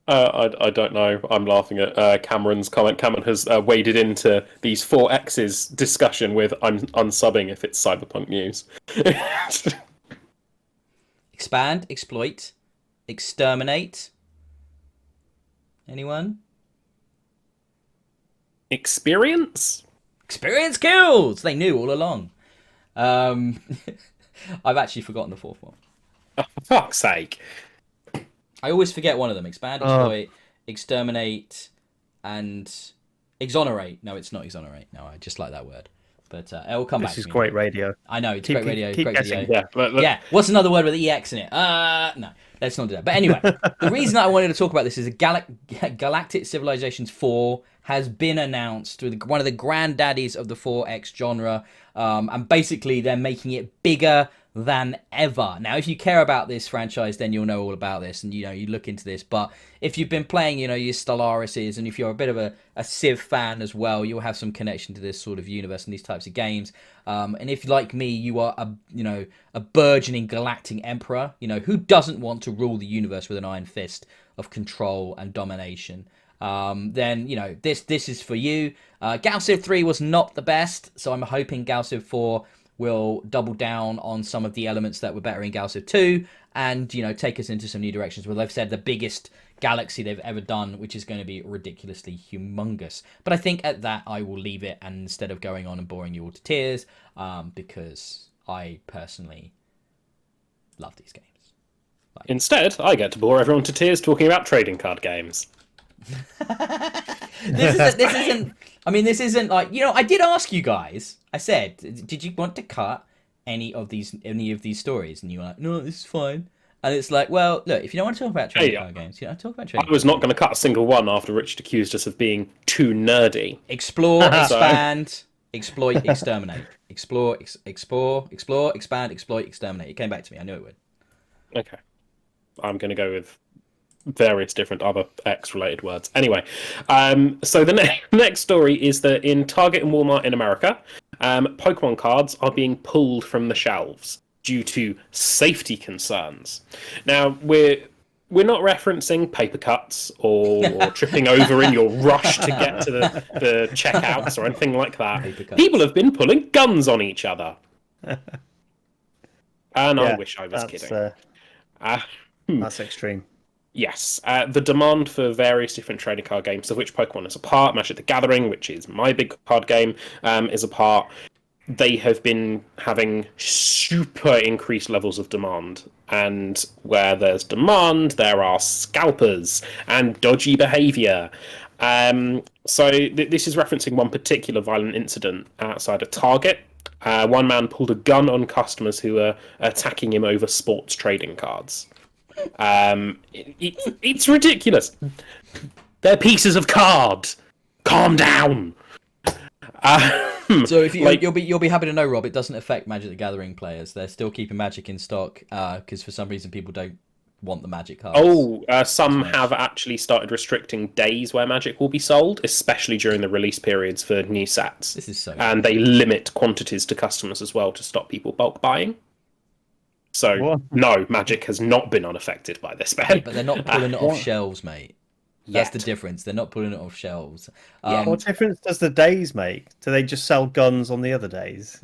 I don't know. I'm laughing at Cameron's comment. Cameron has waded into these 4X's discussion with I'm unsubbing if it's cyberpunk news. Expand, exploit, exterminate. Anyone? Experience? Experience kills. They knew all along. I've actually forgotten the fourth one. Oh, for fuck's sake. I always forget one of them. Expand, exploit, exterminate, and exonerate. No, it's not exonerate. No, I just like that word. But it will come back. This is great radio. I know, it's great radio. Keep great guessing. video. Yeah, Yeah, what's another word with EX in it? No, let's not do that. But anyway, the reason that I wanted to talk about this is Galactic Civilizations 4 has been announced with one of the granddaddies of the 4X genre, and basically they're making it bigger than ever. Now, if you care about this franchise, then you'll know all about this, and you look into this. But if you've been playing, your Stellaris's, and if you're a bit of a Civ fan as well, you'll have some connection to this sort of universe and these types of games. And if, like me, you are a burgeoning galactic emperor, who doesn't want to rule the universe with an iron fist of control and domination? Then this is for you. Galciv 3 was not the best, so I'm hoping Galciv 4 will double down on some of the elements that were better in Galciv 2 and take us into some new directions. Well, they've said the biggest galaxy they've ever done, which is going to be ridiculously humongous. But I think at that I will leave it, and instead of going on and boring you all to tears, because I personally love these games. Instead, I get to bore everyone to tears talking about trading card games. This isn't. I mean, this isn't like I did ask you guys. I said, did you want to cut any of these stories? And you were like, no, this is fine. And it's like, well, look, if you don't want to talk about trading card games, talk about trading. I was not going to cut a single one after Richard accused us of being too nerdy. Explore, expand, exploit, exterminate. Explore, expand, exploit, exterminate. It came back to me. I knew it would. Okay, I'm going to go with various different other X-related words. Anyway, so the next story is that in Target and Walmart in America, Pokemon cards are being pulled from the shelves due to safety concerns. Now, we're not referencing paper cuts or tripping over in your rush to get to the checkouts or anything like that. People have been pulling guns on each other. And I wish I was kidding. That's extreme. Yes, the demand for various different trading card games, of which Pokemon is a part, Magic the Gathering, which is my big card game, is a part. They have been having super increased levels of demand. And where there's demand, there are scalpers and dodgy behaviour. So this is referencing one particular violent incident outside a Target. One man pulled a gun on customers who were attacking him over sports trading cards. It's ridiculous. They're pieces of card. Calm down. So if you'll be happy to know, Rob, it doesn't affect Magic the Gathering players. They're still keeping Magic in stock because for some reason people don't want the Magic cards. Oh, some have actually started restricting days where Magic will be sold, especially during the release periods for new sets. This is so and they limit quantities to customers as well to stop people bulk buying. So, What? no, Magic has not been unaffected by this, Ben. But they're not pulling it off shelves, mate. That's Yet. the difference. They're not pulling it off shelves. What difference does the days make? Do they just sell guns on the other days?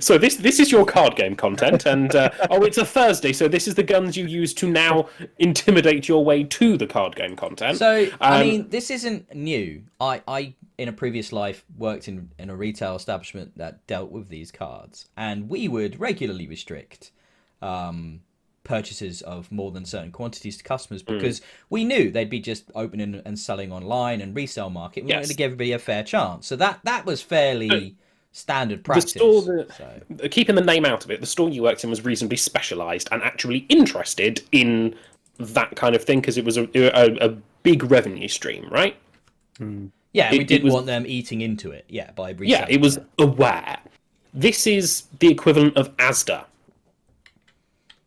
So this is your card game content, and it's a Thursday, so this is the guns you use to now intimidate your way to the card game content. So I mean, this isn't new. I in a previous life worked in a retail establishment that dealt with these cards, and we would regularly restrict purchases of more than certain quantities to customers because we knew they'd be just opening and selling online and resale market. We wanted to give everybody a fair chance, so that was fairly standard practice. The store, keeping the name out of it, the store you worked in was reasonably specialised and actually interested in that kind of thing because it was a big revenue stream, right? Yeah, we didn't want them eating into it. Yeah, by reselling. Yeah, it was aware. This is the equivalent of Asda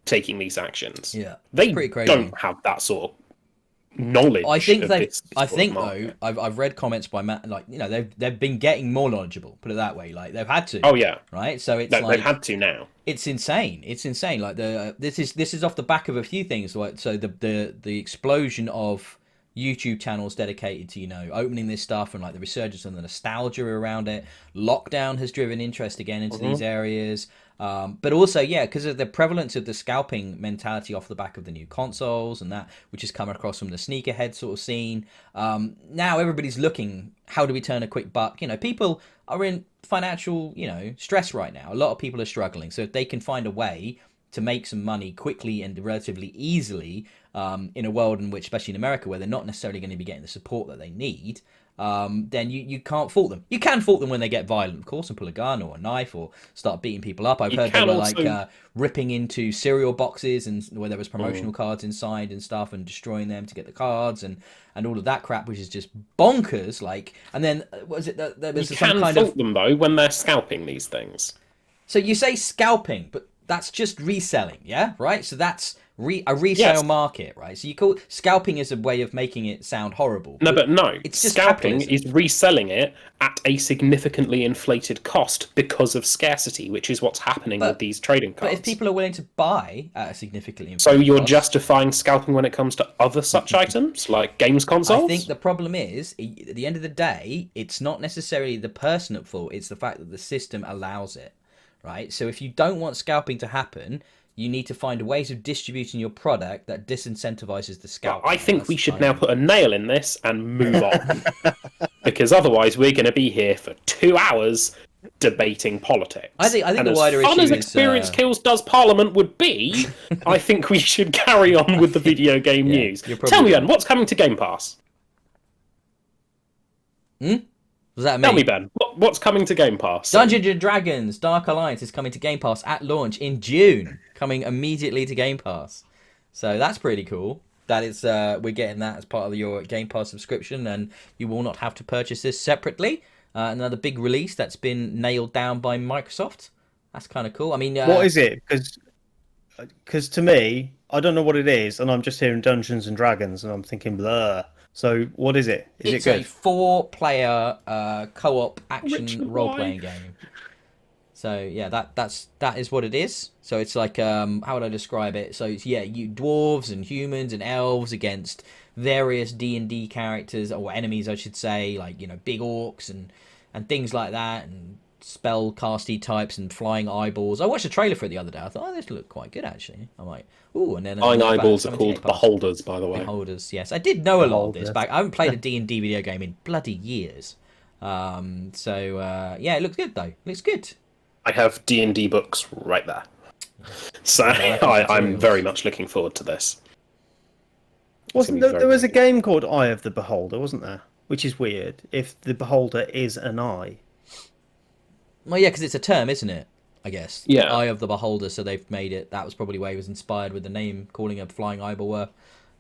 taking these actions. Yeah, they pretty crazy. Don't have that sort of knowledge. I think though I've read comments by Matt, like, you know, they've been getting more knowledgeable. Put it that way, like they've had to. Oh yeah, right. So it's they've had to now. It's insane. It's insane. Like this is off the back of a few things. Like so the explosion of YouTube channels dedicated to, you know, opening this stuff and like the resurgence and the nostalgia around it. Lockdown has driven interest again into these areas. But also, yeah, because of the prevalence of the scalping mentality off the back of the new consoles and that, which has come across from the sneakerhead sort of scene. Now everybody's looking, how do we turn a quick buck? You know, people are in financial, you know, stress right now. A lot of people are struggling. So if they can find a way to make some money quickly and relatively easily in a world in which, especially in America, where they're not necessarily going to be getting the support that they need, then you can't fault them. You can fault them when they get violent, of course, and pull a gun or a knife or start beating people up. I've heard they were like ripping into cereal boxes and where there was promotional cards inside and stuff and destroying them to get the cards and all of that crap, which is just bonkers. Like, and then was it that there was some kind of... You can fault them though when they're scalping these things. So you say scalping, but that's just reselling, yeah, right? So that's a resale market, right? So you call scalping is a way of making it sound horrible. No, but no, it's just scalping capitalism. is reselling it at a significantly inflated cost because of scarcity, which is what's happening with these trading cards. But if people are willing to buy at a significantly inflated so you're cost, justifying scalping when it comes to other such items like games consoles? I think the problem is, at the end of the day, it's not necessarily the person at fault. It's the fact that the system allows it, right? So if you don't want scalping to happen, you need to find ways of distributing your product that disincentivizes the scalping. I think we should now put a nail in this and move on. Because otherwise we're going to be here for 2 hours debating politics. I think and the wider issue is... as fun as Experience Kills Does Parliament would be, I think we should carry on with the video game news. Tell me, Ben, what's coming to Game Pass? Was that me? Tell me, Ben, what's coming to Game Pass? Dungeons and Dragons Dark Alliance is coming to Game Pass at launch in June. Coming immediately to Game Pass. So that's pretty cool. That is, we're getting that as part of your Game Pass subscription, and you will not have to purchase this separately. Another big release that's been nailed down by Microsoft. That's kind of cool. I mean, what is it? Because to me, I don't know what it is, and I'm just hearing Dungeons and Dragons, and I'm thinking blah. So what is it? It's it good? A 4-player co-op action role-playing game. So yeah, that is what it is. So it's like how would I describe it? So it's, yeah, you dwarves and humans and elves against various D&D characters or enemies, I should say, like, you know, big orcs and things like that, and spell casty types and flying eyeballs. I watched a trailer for it the other day. I thought, oh, this looked quite good actually. I'm like, ooh, and then flying eyeballs are called beholders, by the way. Beholders, yes. I did know a lot of this back. I haven't played a D&D video game in bloody years. Yeah, it looks good though. It looks good. I have D&D books right there. So I'm very much looking forward to this. There was a game called Eye of the Beholder, wasn't there? Which is weird, if the beholder is an eye. Well, yeah, because it's a term, isn't it? I guess. Yeah. Eye of the Beholder, so they've made it. That was probably where he was inspired with the name, calling a flying eyeball a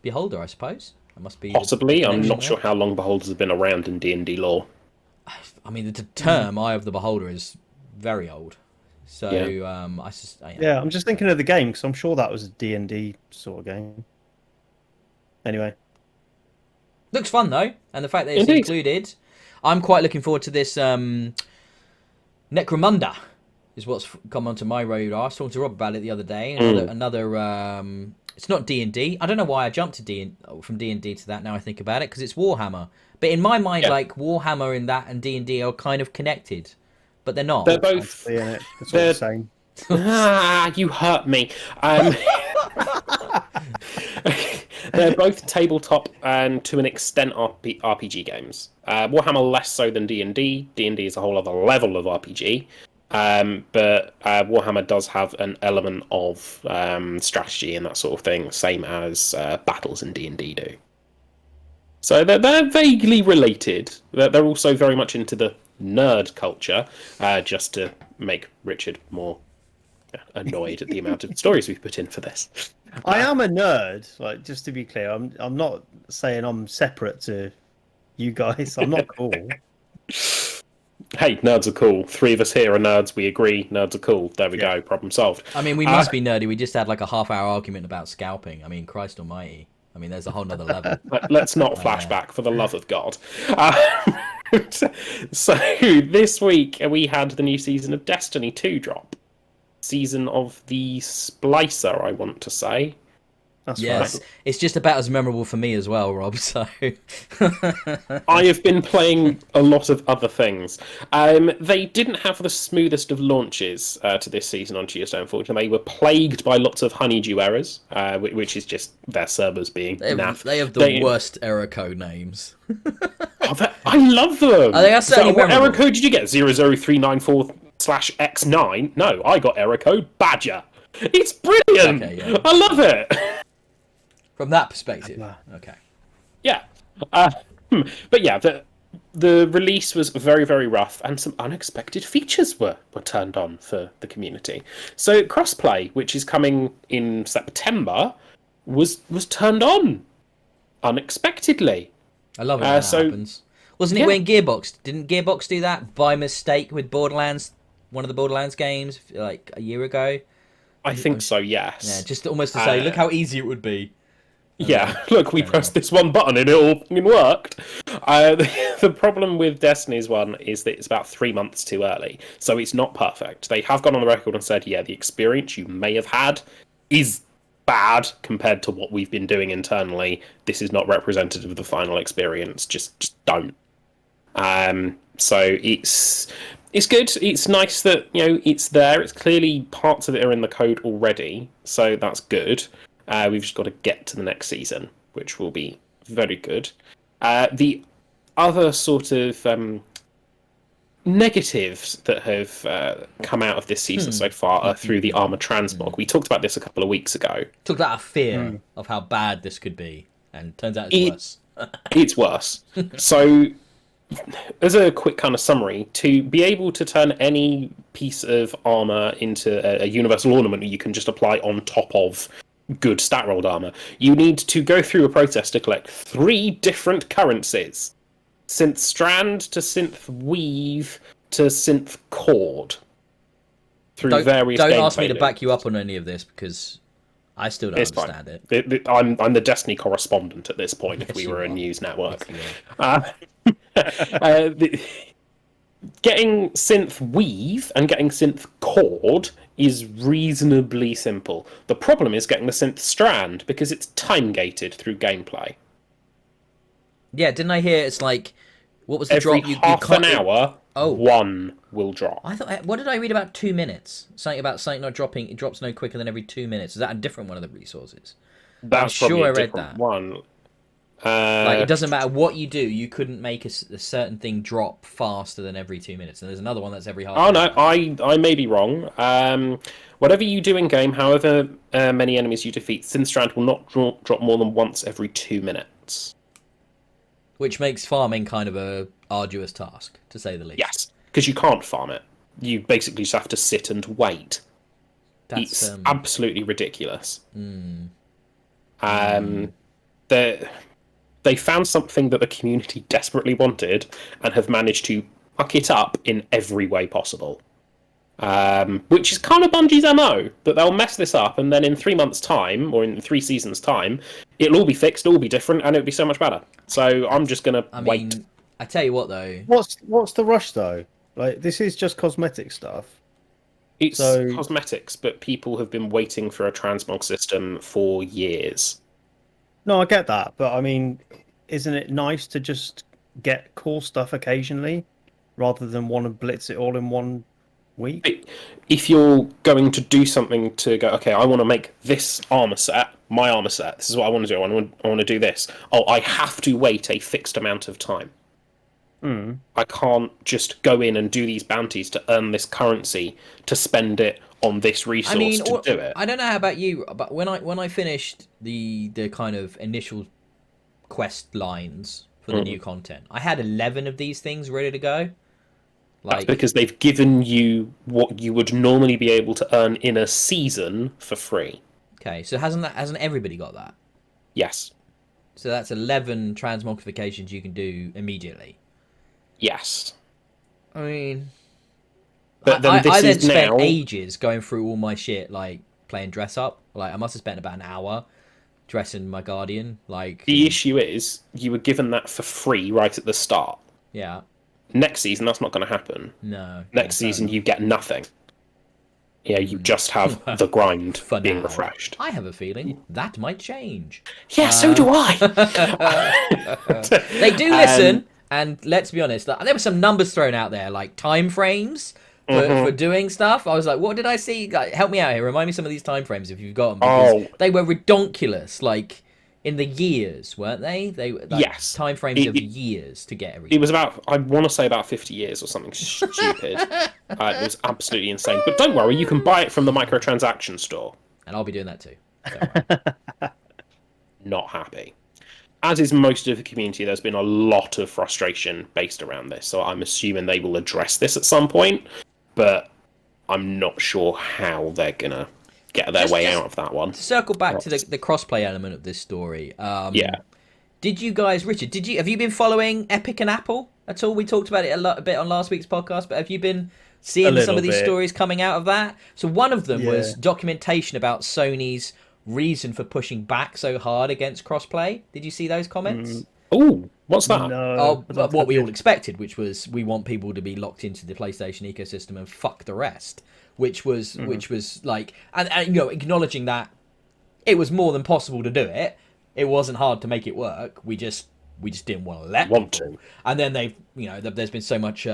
beholder, I suppose. That must be... Possibly. I'm not sure how long beholders have been around in D&D lore. I mean, the term Eye of the Beholder is very old. So Yeah. Yeah, I'm just thinking of the game because I'm sure that was a D&D sort of game. Anyway, looks fun though, and the fact that it's Indeed. included, I'm quite looking forward to this. Necromunda is what's come onto my radar. I was talking to Rob about it the other day. Another. It's not D&D. I don't know why I jumped to from D&D to that. Now I think about it, because it's Warhammer. But in my mind, Yeah. like Warhammer and that and D&D are kind of connected, but they're not. They're both. in it. It's all the same. You hurt me. They're both tabletop and to an extent RPG games. Warhammer less so than D&D. D&D is a whole other level of RPG. But Warhammer does have an element of strategy and that sort of thing, same as battles in D&D do. So they're vaguely related. They're also very much into the nerd culture, just to make Richard more annoyed at the amount of stories we've put in for this. I am a nerd. Like, just to be clear, I'm not saying I'm separate to you guys. I'm not cool. Hey, nerds are cool. 3 of us here are nerds. We agree. Nerds are cool. There we go. Problem solved. I mean, we must be nerdy. We just had like a half-hour argument about scalping. I mean, Christ Almighty. I mean, there's a whole nother level. Let's not flashback, for the love of God. So this week we had the new season of Destiny 2 drop. Season of the Splicer, I want to say. That's Yes, right. it's just about as memorable for me as well, Rob. So I have been playing a lot of other things. They didn't have the smoothest of launches to this season on Tuesday, unfortunately. They were plagued by lots of honeydew errors, which is just their servers being naff. they have the worst error code names. I love them! They are certainly what memorable. error code did you get? 00394/X9? No, I got error code Badger. It's brilliant! Okay, yeah. I love it! From that perspective. Okay. Yeah. But yeah, the release was very, very rough, and some unexpected features were turned on for the community. So crossplay, which is coming in September, was turned on unexpectedly. I love it when that happens. Wasn't it when Gearbox... Didn't Gearbox do that by mistake with Borderlands, one of the Borderlands games, like a year ago? I think so, yes. Yeah, just almost to say, look how easy it would be. Yeah, look, we pressed this one button and it all fucking worked. The problem with Destiny's one is that it's about 3 months too early, so it's not perfect. They have gone on the record and said, yeah, the experience you may have had is bad compared to what we've been doing internally. This is not representative of the final experience. Just don't. So it's good. It's nice that it's there. It's clearly parts of it are in the code already, so that's good. We've just got to get to the next season, which will be very good. The other sort of negatives that have come out of this season so far are through the armor transmog. We talked about this a couple of weeks ago. Talked about a fear of how bad this could be, and turns out it's worse. It's worse. So, as a quick kind of summary, to be able to turn any piece of armor into a universal ornament you can just apply on top of good stat rolled armor, you need to go through a process to collect 3 different currencies: synth strand to synth weave to synth cord. Through various. Don't ask me to back you up on any of this, because I still don't understand it. I'm the Destiny correspondent at this point. Yes, if we were a news network, Yes, getting synth weave and getting synth cord is reasonably simple. The problem is getting the synth strand, because it's time gated through gameplay. Yeah, didn't I hear it's like, what was the Every drop? half an hour, one will drop. I thought. What did I read about 2 minutes? Something about something not dropping. It drops no quicker than every 2 minutes. Is that a different one of the resources? That's I'm probably sure a I read different that. one. Like, it doesn't matter what you do, you couldn't make a certain thing drop faster than every 2 minutes. And there's another one that's every half. Oh no, I may be wrong. Whatever you do in game, however many enemies you defeat, synth strand will not drop more than once every 2 minutes. Which makes farming kind of a arduous task, to say the least. Yes, because you can't farm it. You basically just have to sit and wait. It's absolutely ridiculous. They found something that the community desperately wanted and have managed to fuck it up in every way possible. Which is kind of Bungie's MO, that they'll mess this up, and then in 3 months' time, or in 3 seasons' time, it'll all be fixed, it'll all be different, and it'll be so much better. So I'm just gonna I wait. mean, I tell you what though. What's the rush though? Like this is just cosmetic stuff. It's So cosmetics, but people have been waiting for a transmog system for years. no, I get that, but I mean, isn't it nice to just get cool stuff occasionally rather than want to blitz it all in one week? If you're going to do something to go, okay, I want to make this armor set, my armor set. This is what I want to do. I want to do this. Oh, I have to wait a fixed amount of time. Hmm. I can't just go in and do these bounties to earn this currency to spend it on this resource I mean, to do it. I don't know how about you, but when I finished the kind of initial quest lines for the new content, I had 11 of these things ready to go. That's Like, because they've given you what you would normally be able to earn in a season for free. okay, so hasn't everybody got that? Yes. So that's 11 transmogrifications you can do immediately. Yes. I mean, But then this I then is spent now. ages going through all my shit, like playing dress up. Like I must have spent about an hour dressing my guardian. Like The issue is, you were given that for free right at the start. yeah, Next season, that's not going to happen. no. Next season, you get nothing. Yeah, you just have the grind For being now. refreshed. I have a feeling that might change. Yeah, so do I. They do listen, and let's be honest, there were some numbers thrown out there, like time frames for doing stuff. I was like, what did I see? Like, help me out here. Remind me some of these time frames if you've got them. Because they were redonkulous, like in the years, weren't they? They like, Yes. time frames of years to get everything. It was about, I want to say about 50 years or something stupid. It was absolutely insane. But don't worry, you can buy it from the microtransaction store. And I'll be doing that too. Don't worry. Not happy. As is most of the community, there's been a lot of frustration based around this. So I'm assuming they will address this at some point, but I'm not sure how they're going to get their way out of that one. To circle back to the crossplay element of this story. Yeah. Did you guys, Richard? Have you been following Epic and Apple at all? We talked about it a bit on last week's podcast, but have you been seeing some of these stories coming out of that? So one of them was documentation about Sony's reason for pushing back so hard against crossplay. Did you see those comments? Oh, what's that? No. What we all expected, which was we want people to be locked into the PlayStation ecosystem and fuck the rest. Which was like, and you know, acknowledging that it was more than possible to do it. It wasn't hard to make it work. We just didn't want to let people. And then there's been so much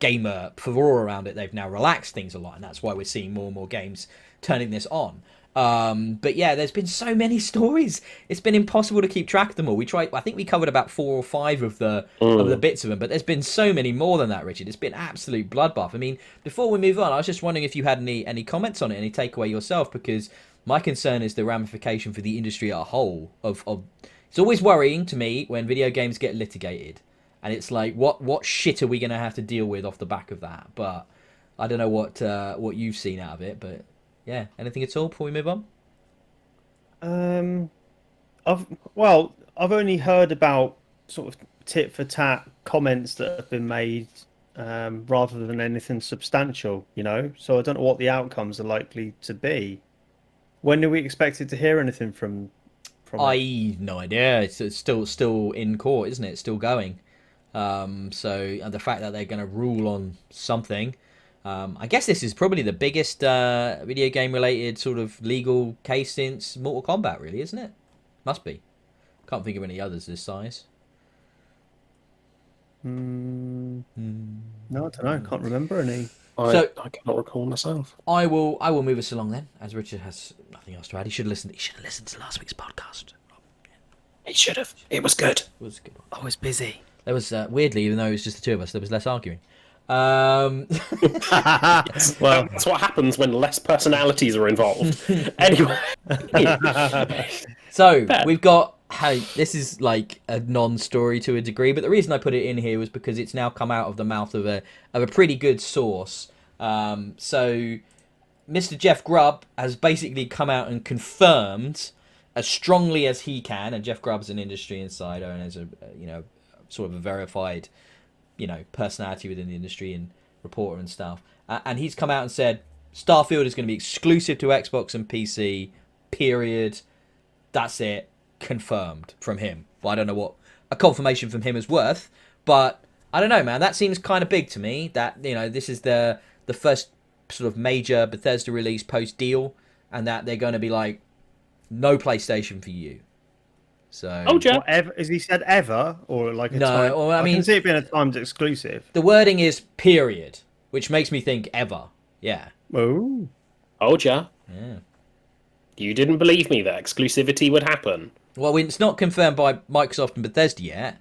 gamer furore around it. They've now relaxed things a lot, and that's why we're seeing more and more games turning this on. But yeah, there's been so many stories. It's been impossible to keep track of them all. I think we covered about 4 or 5 of the bits of them, but there's been so many more than that, Richard. It's been absolute bloodbath. I mean, before we move on, I was just wondering if you had any comments on it, any takeaway yourself, because my concern is the ramification for the industry as a whole. It's always worrying to me when video games get litigated, and it's like, what shit are we going to have to deal with off the back of that? But I don't know what you've seen out of it, but. Yeah, anything at all before we move on? I've only heard about sort of tit for tat comments that have been made rather than anything substantial, you know. So I don't know what the outcomes are likely to be. When are we expected to hear anything from No idea. It's still in court, isn't it? It's still going. So the fact that they're going to rule on something. I guess this is probably the biggest video game related sort of legal case since Mortal Kombat, really, isn't it? Must be. Can't think of any others this size. No, I don't know. Can't remember any. I cannot recall myself. I will move us along then, as Richard has nothing else to add. He should have listened to last week's podcast. He should have. It was good. It was a good one. I was busy. There was weirdly, even though it was just the two of us, there was less arguing. Well, that's what happens when less personalities are involved. Anyway. So, we've got... this is like a non-story to a degree, but the reason I put it in here was because it's now come out of the mouth of a pretty good source. So, Mr. Jeff Grubb has basically come out and confirmed as strongly as he can, and Jeff Grubb's an industry insider and is sort of a verified personality within the industry and reporter and stuff. and he's come out and said Starfield is going to be exclusive to Xbox and PC. Period. That's it. Confirmed from him. But I don't know what a confirmation from him is worth. But I don't know, man. That seems kind of big to me. That, you know, this is the first sort of major Bethesda release post deal, and that they're going to be like, no PlayStation for you. So, Whatever, has he said ever, or like a no? time? Or, I mean, can see it being a timed exclusive. the wording is period, which makes me think ever. Yeah. Oh, Told ya. Yeah. You didn't believe me that exclusivity would happen. Well, it's not confirmed by Microsoft and Bethesda yet,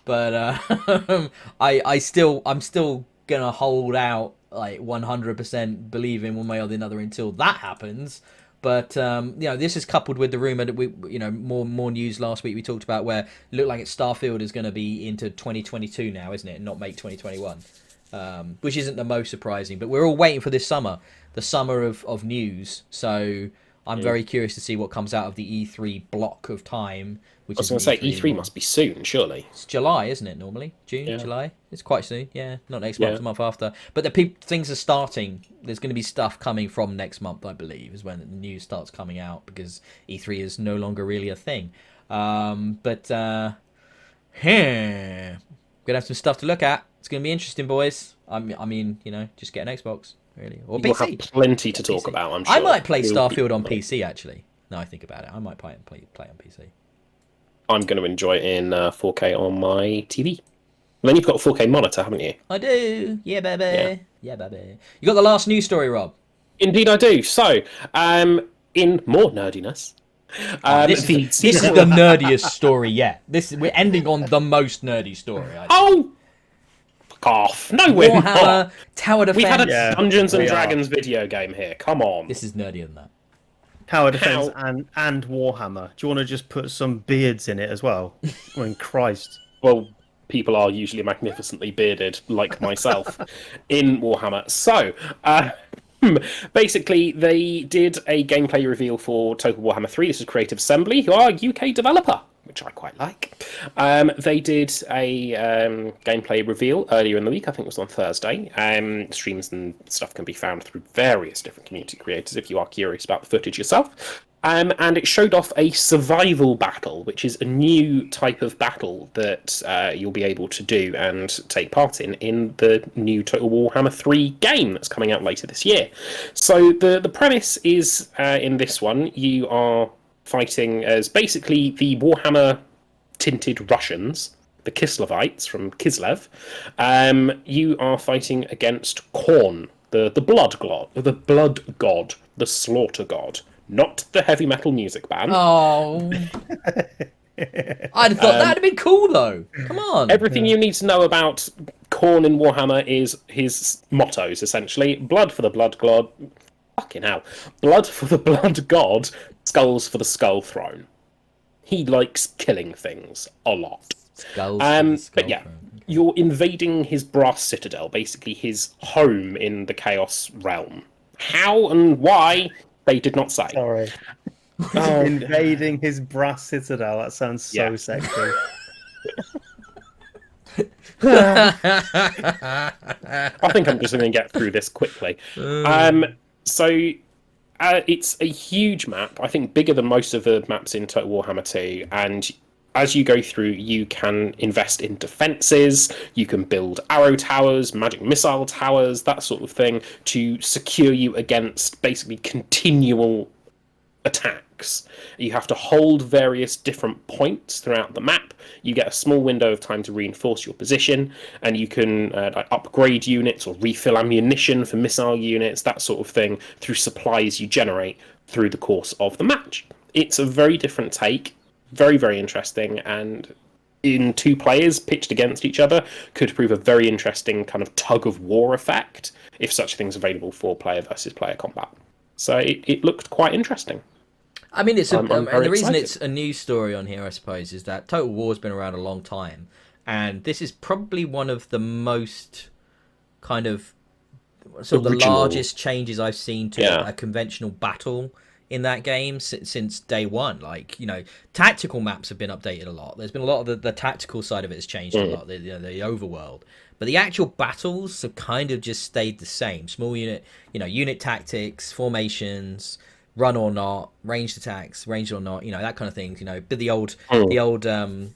but I'm still gonna hold out like 100% believing one way or the other until that happens. But you know, this is coupled with the rumor that we, you know, more news last week we talked about where it looked like Starfield is going to be into 2022 now, isn't it? And not make 2021, which isn't the most surprising. But we're all waiting for this summer, the summer of news. So I'm very curious to see what comes out of the E3 block of time. Which I was going to say, E3 must be soon, surely. It's July, isn't it, normally? June, Yeah. July? It's quite soon, yeah. Not next month, the month after. But things are starting. There's going to be stuff coming from next month, I believe, is when the news starts coming out, because E3 is no longer really a thing. We're going to have some stuff to look at. It's going to be interesting, boys. I mean, you know, just get an Xbox, really. Or We'll PC. have plenty to talk about, I'm sure. I might play It'll be Starfield on great. PC, actually. Now I think about it. I might play on PC. I'm going to enjoy it in 4K on my TV. Then you've got a 4K monitor, haven't you? I do. Yeah, baby. Yeah, baby. You got the last news story, Rob? Indeed I do. So, in more nerdiness... This is the nerdiest story yet. We're ending on the most nerdy story. Oh! Fuck off. No, we're Warhammer, not. Tower Defense. We've had a Yeah, Dungeons and we are. Dragons video game here. Come on. This is nerdier than that. Tower Defense and Warhammer. Do you want to just put some beards in it as well? I mean, Christ. Well, people are usually magnificently bearded, like myself, in Warhammer. So, basically, they did a gameplay reveal for Total Warhammer 3. This is Creative Assembly, who are a UK developer, which I quite like. They did a gameplay reveal earlier in the week. I think it was on Thursday. Streams and stuff can be found through various different community creators if you are curious about the footage yourself. And it showed off a survival battle, which is a new type of battle that you'll be able to do and take part in the new Total Warhammer 3 game that's coming out later this year. So the premise is, in this one, you are fighting as basically the Warhammer tinted Russians, the Kislevites from Kislev. You are fighting against Khorne, the blood god, the slaughter god. Not the heavy metal music band. Oh. I'd have thought that'd have been cool, though. Come on. Everything you need to know about Khorne in Warhammer is his mottos, essentially. Blood for the blood god. Fucking hell. Blood for the blood god. Skulls for the skull throne. He likes killing things a lot. Skulls But yeah, you're invading his brass citadel, basically his home in the Chaos realm. How and why, they did not say. Sorry. Invading his brass citadel. That sounds so sexy. I think I'm just going to get through this quickly. It's a huge map. I think bigger than most of the maps in Total Warhammer 2. And as you go through, you can invest in defences. You can build arrow towers, magic missile towers, that sort of thing, to secure you against basically continual attacks. You have to hold various different points throughout the map. You get a small window of time to reinforce your position, and you can upgrade units or refill ammunition for missile units, that sort of thing, through supplies you generate through the course of the match. It's a very different take, very, very interesting, and in two players pitched against each other could prove a very interesting kind of tug-of-war effect, if such thing's available for player versus player combat. So it looked quite interesting. I mean, it's I'm and very the reason excited. it's a news story on here, I suppose, is that Total War's been around a long time, and this is probably one of the most kind of sort of the Original. largest changes I've seen to a conventional battle in that game since day one. Like, you know, tactical maps have been updated a lot. There's been a lot of the tactical side of it has changed a lot, the overworld. but the actual battles have kind of just stayed the same. Small unit, unit tactics, formations, run or not, ranged attacks, ranged or not, that kind of things. But the old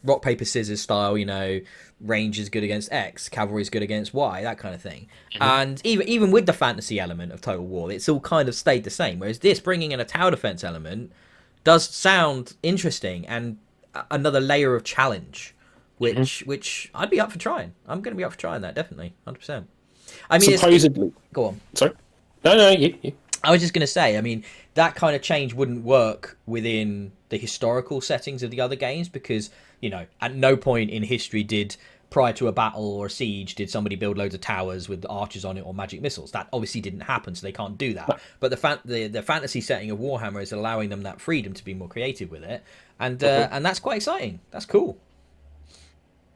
rock paper scissors style. Range is good against X, cavalry is good against Y, that kind of thing. And even with the fantasy element of Total War, it's all kind of stayed the same. Whereas this, bringing in a tower defense element, does sound interesting and another layer of challenge, which I'd be up for trying. I'm going to be up for trying that, definitely, 100%. I mean, supposedly. Go on. Sorry. No, you. I was just going to say, I mean, that kind of change wouldn't work within the historical settings of the other games because, at no point in history prior to a battle or a siege, did somebody build loads of towers with archers on it or magic missiles. That obviously didn't happen, so they can't do that. But the fantasy setting of Warhammer is allowing them that freedom to be more creative with it, and that's quite exciting. That's cool.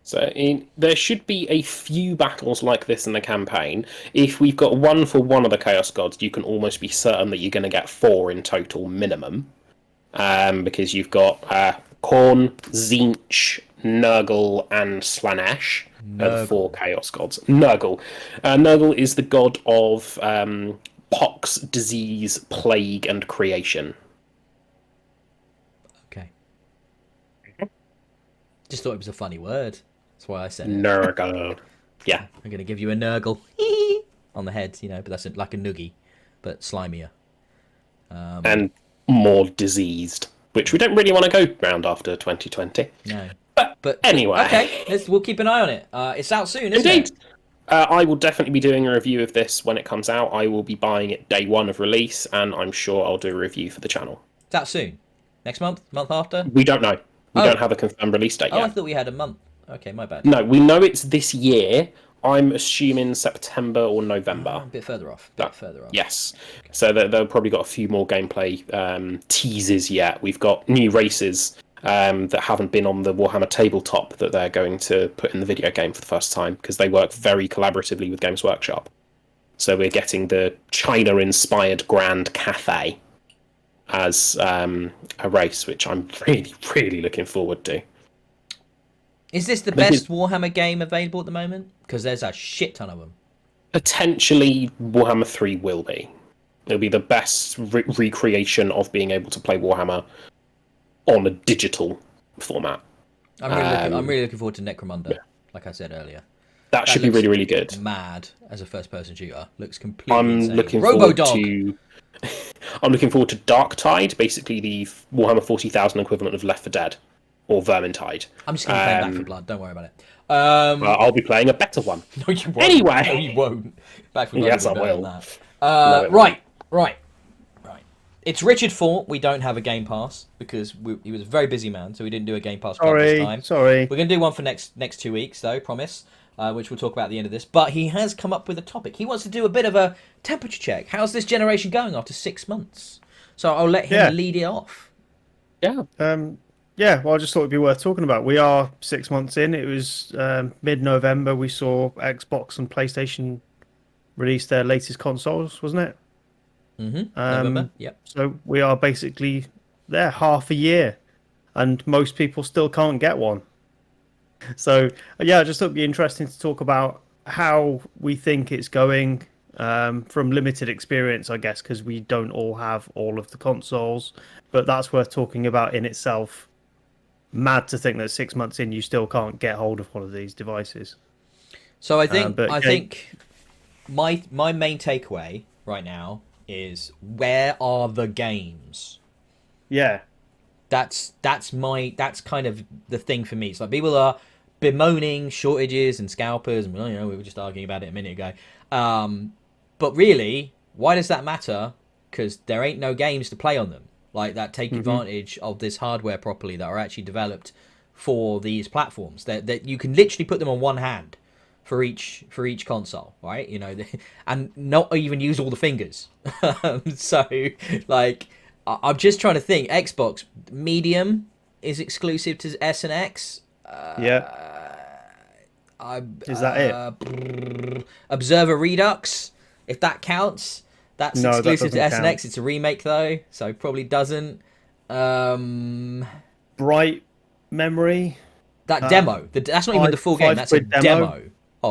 So there should be a few battles like this in the campaign. If we've got one for one of the Chaos Gods, you can almost be certain that you're going to get 4 in total minimum. Because you've got Khorne, Tzeentch, Nurgle, and Slaanesh are the 4 Chaos Gods. Nurgle. Nurgle is the god of pox, disease, plague, and creation. Okay. Just thought it was a funny word. That's why I said it. Nurgle. Yeah. I'm going to give you a Nurgle on the head, but that's like a noogie, but slimier. And more diseased, which we don't really want to go round after 2020. No. But anyway. Okay, we'll keep an eye on it. It's out soon, isn't it? Indeed. I will definitely be doing a review of this when it comes out. I will be buying it day 1 of release, and I'm sure I'll do a review for the channel. It's out soon? Next month? Month after? We don't know. We don't have a confirmed release date yet. I thought we had a month. Okay, my bad. No, we know it's this year. I'm assuming September or November. A bit further off. Yes. Okay. So they've probably got a few more gameplay teasers yet. We've got new races that haven't been on the Warhammer tabletop that they're going to put in the video game for the first time because they work very collaboratively with Games Workshop. So we're getting the China-inspired Grand Cathay as a race, which I'm really, really looking forward to. Is this the best Warhammer game available at the moment? Because there's a shit ton of them. Potentially, Warhammer 3 will be. It'll be the best recreation of being able to play Warhammer on a digital format. I'm really looking forward to Necromunda, like I said earlier. That should be really, really good. Mad as a first-person shooter. Looks completely insane. Looking forward to... I'm looking forward to Darktide, basically the Warhammer 40,000 equivalent of Left 4 Dead. Or Vermintide. I'm just going to play Back 4 Blood. Don't worry about it. Well, I'll be playing a better one. No, you won't. Anyway. No, you won't. Back 4 Blood. Yes, I will. Right. It's Richard fault we don't have a Game Pass because he was a very busy man, so we didn't do a Game Pass club this time. Sorry. We're going to do one for next 2 weeks, though, promise, which we'll talk about at the end of this. But he has come up with a topic. He wants to do a bit of a temperature check. How's this generation going after 6 months? So I'll let him lead it off. Yeah. Yeah, well, I just thought it'd be worth talking about. We are 6 months in. It was mid-November. We saw Xbox and PlayStation release their latest consoles, wasn't it? November, yep. So we are basically there half a year, and most people still can't get one. So, yeah, I just thought it'd be interesting to talk about how we think it's going from limited experience, I guess, because we don't all have all of the consoles. But that's worth talking about in itself. Mad to think that 6 months in you still can't get hold of one of these devices. So I think my main takeaway right now is, where are the games? Yeah, that's kind of the thing for me. It's like people are bemoaning shortages and scalpers, and we were just arguing about it a minute ago. But really, why does that matter? Because there ain't no games to play on them like that take advantage of this hardware properly, that are actually developed for these platforms. That you can literally put them on one hand for each console, right? And not even use all the fingers. So, like, I'm just trying to think. Xbox Medium is exclusive to S and X. Is that it? Observer Redux, if that counts. That's exclusive to S and X. It's a remake though, so probably doesn't. Bright Memory. That demo. That's not even the full game. That's a demo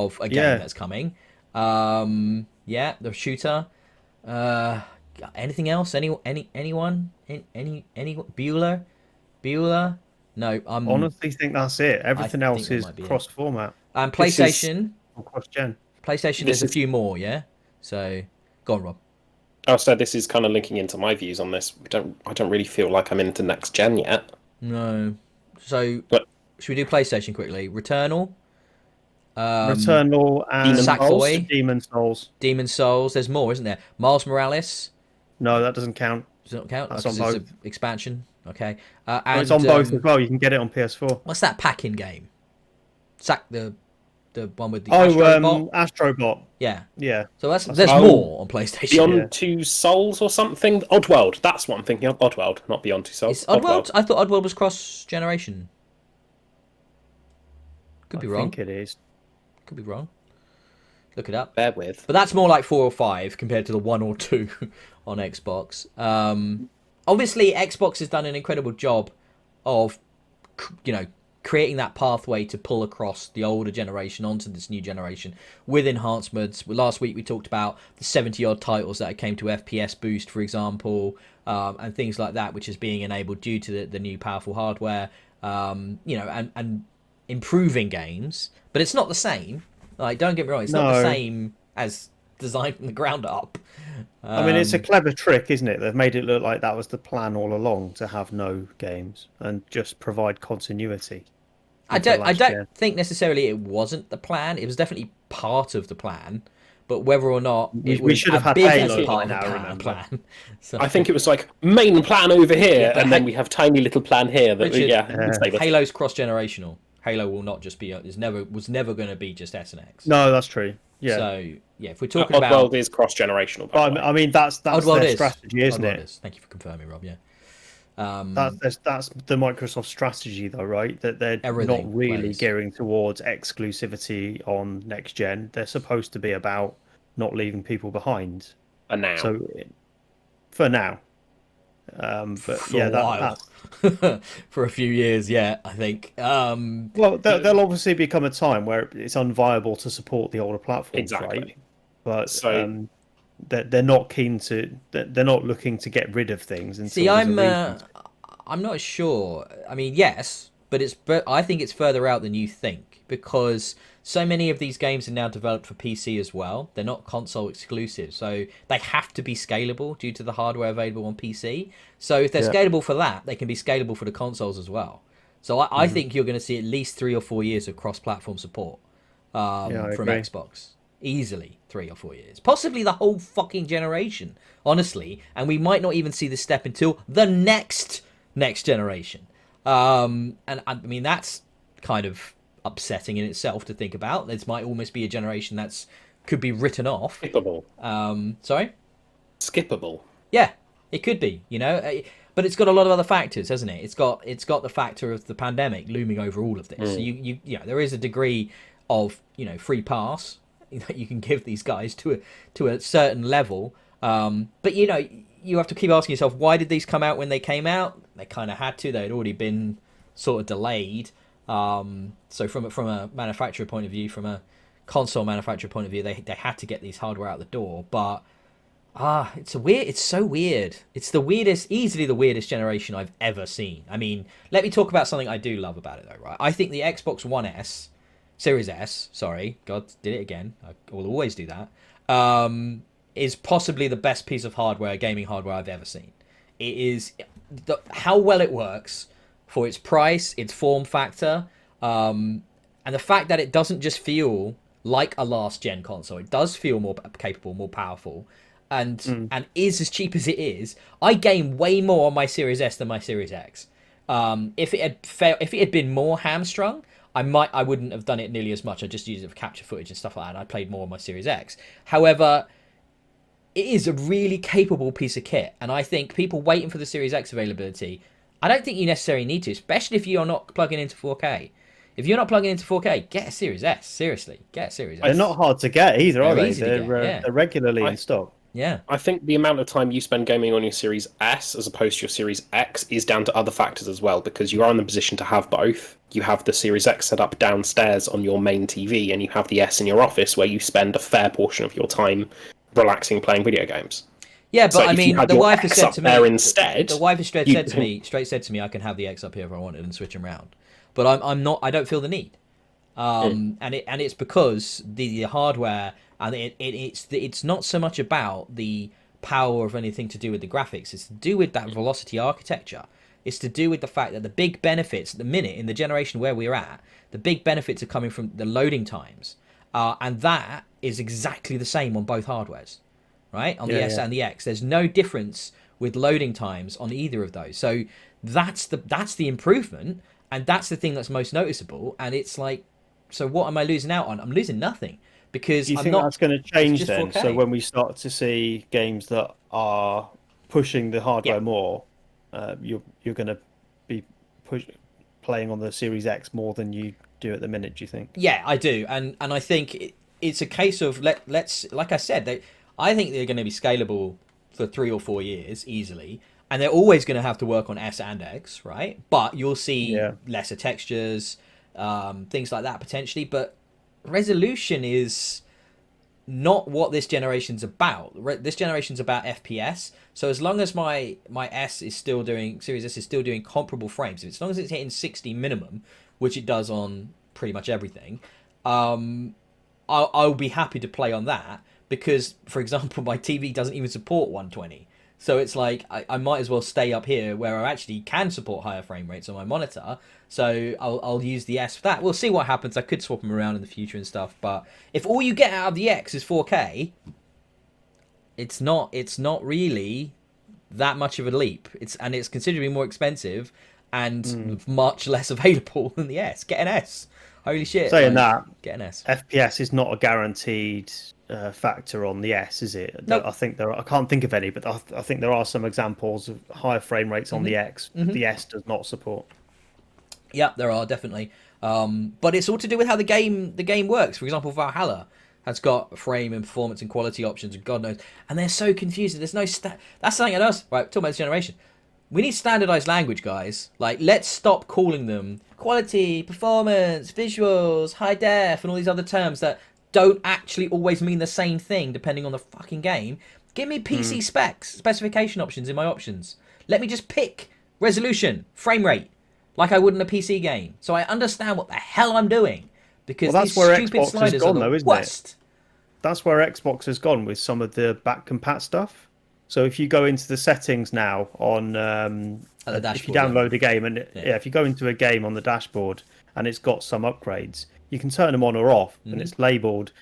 of a game that's coming. Yeah, the shooter. Anything else? Anyone? Bueller? No, Honestly, think that's it. Everything think else that is might be it. cross-format And This is- PlayStation. or cross-gen. There's a few more, yeah. So, go on, Rob. Oh, so this is kind of linking into my views on this. I don't really feel like I'm into next gen yet. No. So, But should we do PlayStation quickly? Returnal. Returnal and Sackboy. Demon Souls. Demon Souls. There's more, isn't there? Miles Morales. No, that doesn't count. Does it not count? That's Because on it's an expansion. Okay. Well, And it's on both as well. You can get it on PS4. what's that packing game? The one with the Astrobot? Astrobot. Yeah. Yeah. So there's Oh, more on PlayStation. Beyond Two Souls or something? Oddworld. That's what I'm thinking of. Oddworld, not Beyond Two Souls. Is Oddworld? I thought Oddworld was cross-generation. Could be I wrong. think it is. Could be wrong. Look it up. Bear with. But that's more like 4 or 5 compared to the 1 or 2 on Xbox. Obviously, Xbox has done an incredible job of, creating that pathway to pull across the older generation onto this new generation with enhancements. Last week we talked about the 70-odd titles that came to FPS boost, for example, and things like that, which is being enabled due to the new powerful hardware, and improving games. But it's not the same. Like, don't get me wrong, it's not the same as designed from the ground up. I mean, it's a clever trick, isn't it? They've made it look like that was the plan all along, to have no games and just provide continuity. I don't think necessarily it wasn't the plan. It was definitely part of the plan, but whether or not we should have had Halo part of the plan. So, I think it was like main plan over here, and then we have tiny little plan here. That Richard, Halo's cross-generational. Halo will not just be was never going to be just S and X. No, that's true. Yeah. So yeah, if we're talking Oddworld about is cross-generational. But I mean, that's their strategy, isn't Oddworld it? is. Thank you for confirming, Rob. Yeah. That's the Microsoft strategy, though, right? That they're not really gearing towards exclusivity on next gen. They're supposed to be about not leaving people behind. For now. So, for now. But for a while. For a few years, yeah, I think. Well, there'll obviously become a time where it's unviable to support the older platforms, right? But they're not keen to. They're not looking to get rid of things. See, I'm not sure. I mean, yes, but I think it's further out than you think, because so many of these games are now developed for PC as well. They're not console exclusive, so they have to be scalable due to the hardware available on PC. So if they're scalable for that, they can be scalable for the consoles as well. So I think you're going to see at least 3 or 4 years of cross-platform support from Xbox. Easily 3 or 4 years. Possibly the whole fucking generation, honestly. And we might not even see this step until the next generation. And I mean, that's kind of upsetting in itself to think about. This might almost be a generation could be written off. Skippable. Sorry? Skippable. Yeah, it could be, but it's got a lot of other factors, hasn't it? It's got the factor of the pandemic looming over all of this. So you there is a degree of free pass that you can give these guys to a certain level. But you have to keep asking yourself, why did these come out when they came out? They kind of had to. They had already been sort of delayed. So from a manufacturer point of view, from a console manufacturer point of view, they had to get these hardware out the door. But it's so weird. It's easily the weirdest generation I've ever seen. I mean, let me talk about something I do love about it though, right? I think the Xbox One S, Series S, sorry, God did it again. I will always do that. Is possibly the best piece of gaming hardware I've ever seen. It is how well it works for its price, its form factor, and the fact that it doesn't just feel like a last gen console. It does feel more capable, more powerful, and is as cheap as it is. I game way more on my Series S than my Series X. If it had been more hamstrung, I wouldn't have done it nearly as much. I just used it for capture footage and stuff like that. And I played more on my Series X. However, it is a really capable piece of kit, and I think people waiting for the Series X availability, I don't think you necessarily need to, especially if you're not plugging into 4K. If you're not plugging into 4K, get a Series S. Seriously, get a Series S. They're not hard to get either, are they? They're They're regularly in stock. Yeah. I think the amount of time you spend gaming on your Series S as opposed to your Series X is down to other factors as well, because you are in the position to have both. You have the Series X set up downstairs on your main TV, and you have the S in your office where you spend a fair portion of your time relaxing playing video games. Yeah, So but I if you mean, had the your wife has X said up to there me, instead, the wife has straight you said to me, I can have the X up here if I wanted and switch them around. But I'm not. I don't feel the need. And it's because the hardware, and it's not so much about the power of anything to do with the graphics. It's to do with that velocity architecture. It's to do with the fact that the big benefits at the minute in the generation where we're at, the big benefits are coming from the loading times, and that is exactly the same on both hardwares, right? On the S and the X, there's no difference with loading times on either of those. So that's the improvement, and that's the thing that's most noticeable. And it's like, so what am I losing out on? I'm losing nothing because Do you I'm think not. that's going to It's change just then? 4K. So when we start to see games that are pushing the hardware Yeah. more, you're going to be playing on the Series X more than you do at the minute. Do you think? Yeah, I do, and I think it's a case of let's like I said, I think they're going to be scalable for 3 or 4 years easily, and they're always going to have to work on S and X, right? But you'll see Yeah. lesser textures, things like that potentially, but resolution is not what this generation's about. This generation's about FPS. So as long as my S is still doing Series S is still doing comparable frames, as long as it's hitting 60 minimum, which it does on pretty much everything, I'll be happy to play on that because, for example, my TV doesn't even support 120. So it's like I might as well stay up here where I actually can support higher frame rates on my monitor. So I'll use the S for that. We'll see what happens. I could swap them around in the future and stuff. But if all you get out of the X is 4K, it's not really that much of a leap. It's considerably more expensive and much less available than the S. Get an S. Holy shit! Saying that, get an S. FPS is not a guaranteed factor on the S, is it? Nope. I think I can't think of any, but I think there are some examples of higher frame rates on the X. The S does not support. Yeah, there are definitely. But it's all to do with how the game works. For example, Valhalla has got frame and performance and quality options, and God knows, and they're so confusing. There's no that's something else. Right, talking about this generation. We need standardized language, guys. Like, let's stop calling them quality, performance, visuals, high def, and all these other terms that don't actually always mean the same thing depending on the fucking game. Give me PC specs, specification options in my options. Let me just pick resolution, frame rate, like I would in a PC game, so I understand what the hell I'm doing. Because Well, that's these where stupid Xbox has sliders gone, are the though, isn't it? worst. That's where Xbox has gone with some of the back compat stuff. So if you go into the settings now on if you download a game and if you go into a game on the dashboard and it's got some upgrades, you can turn them on or off, and it's labeled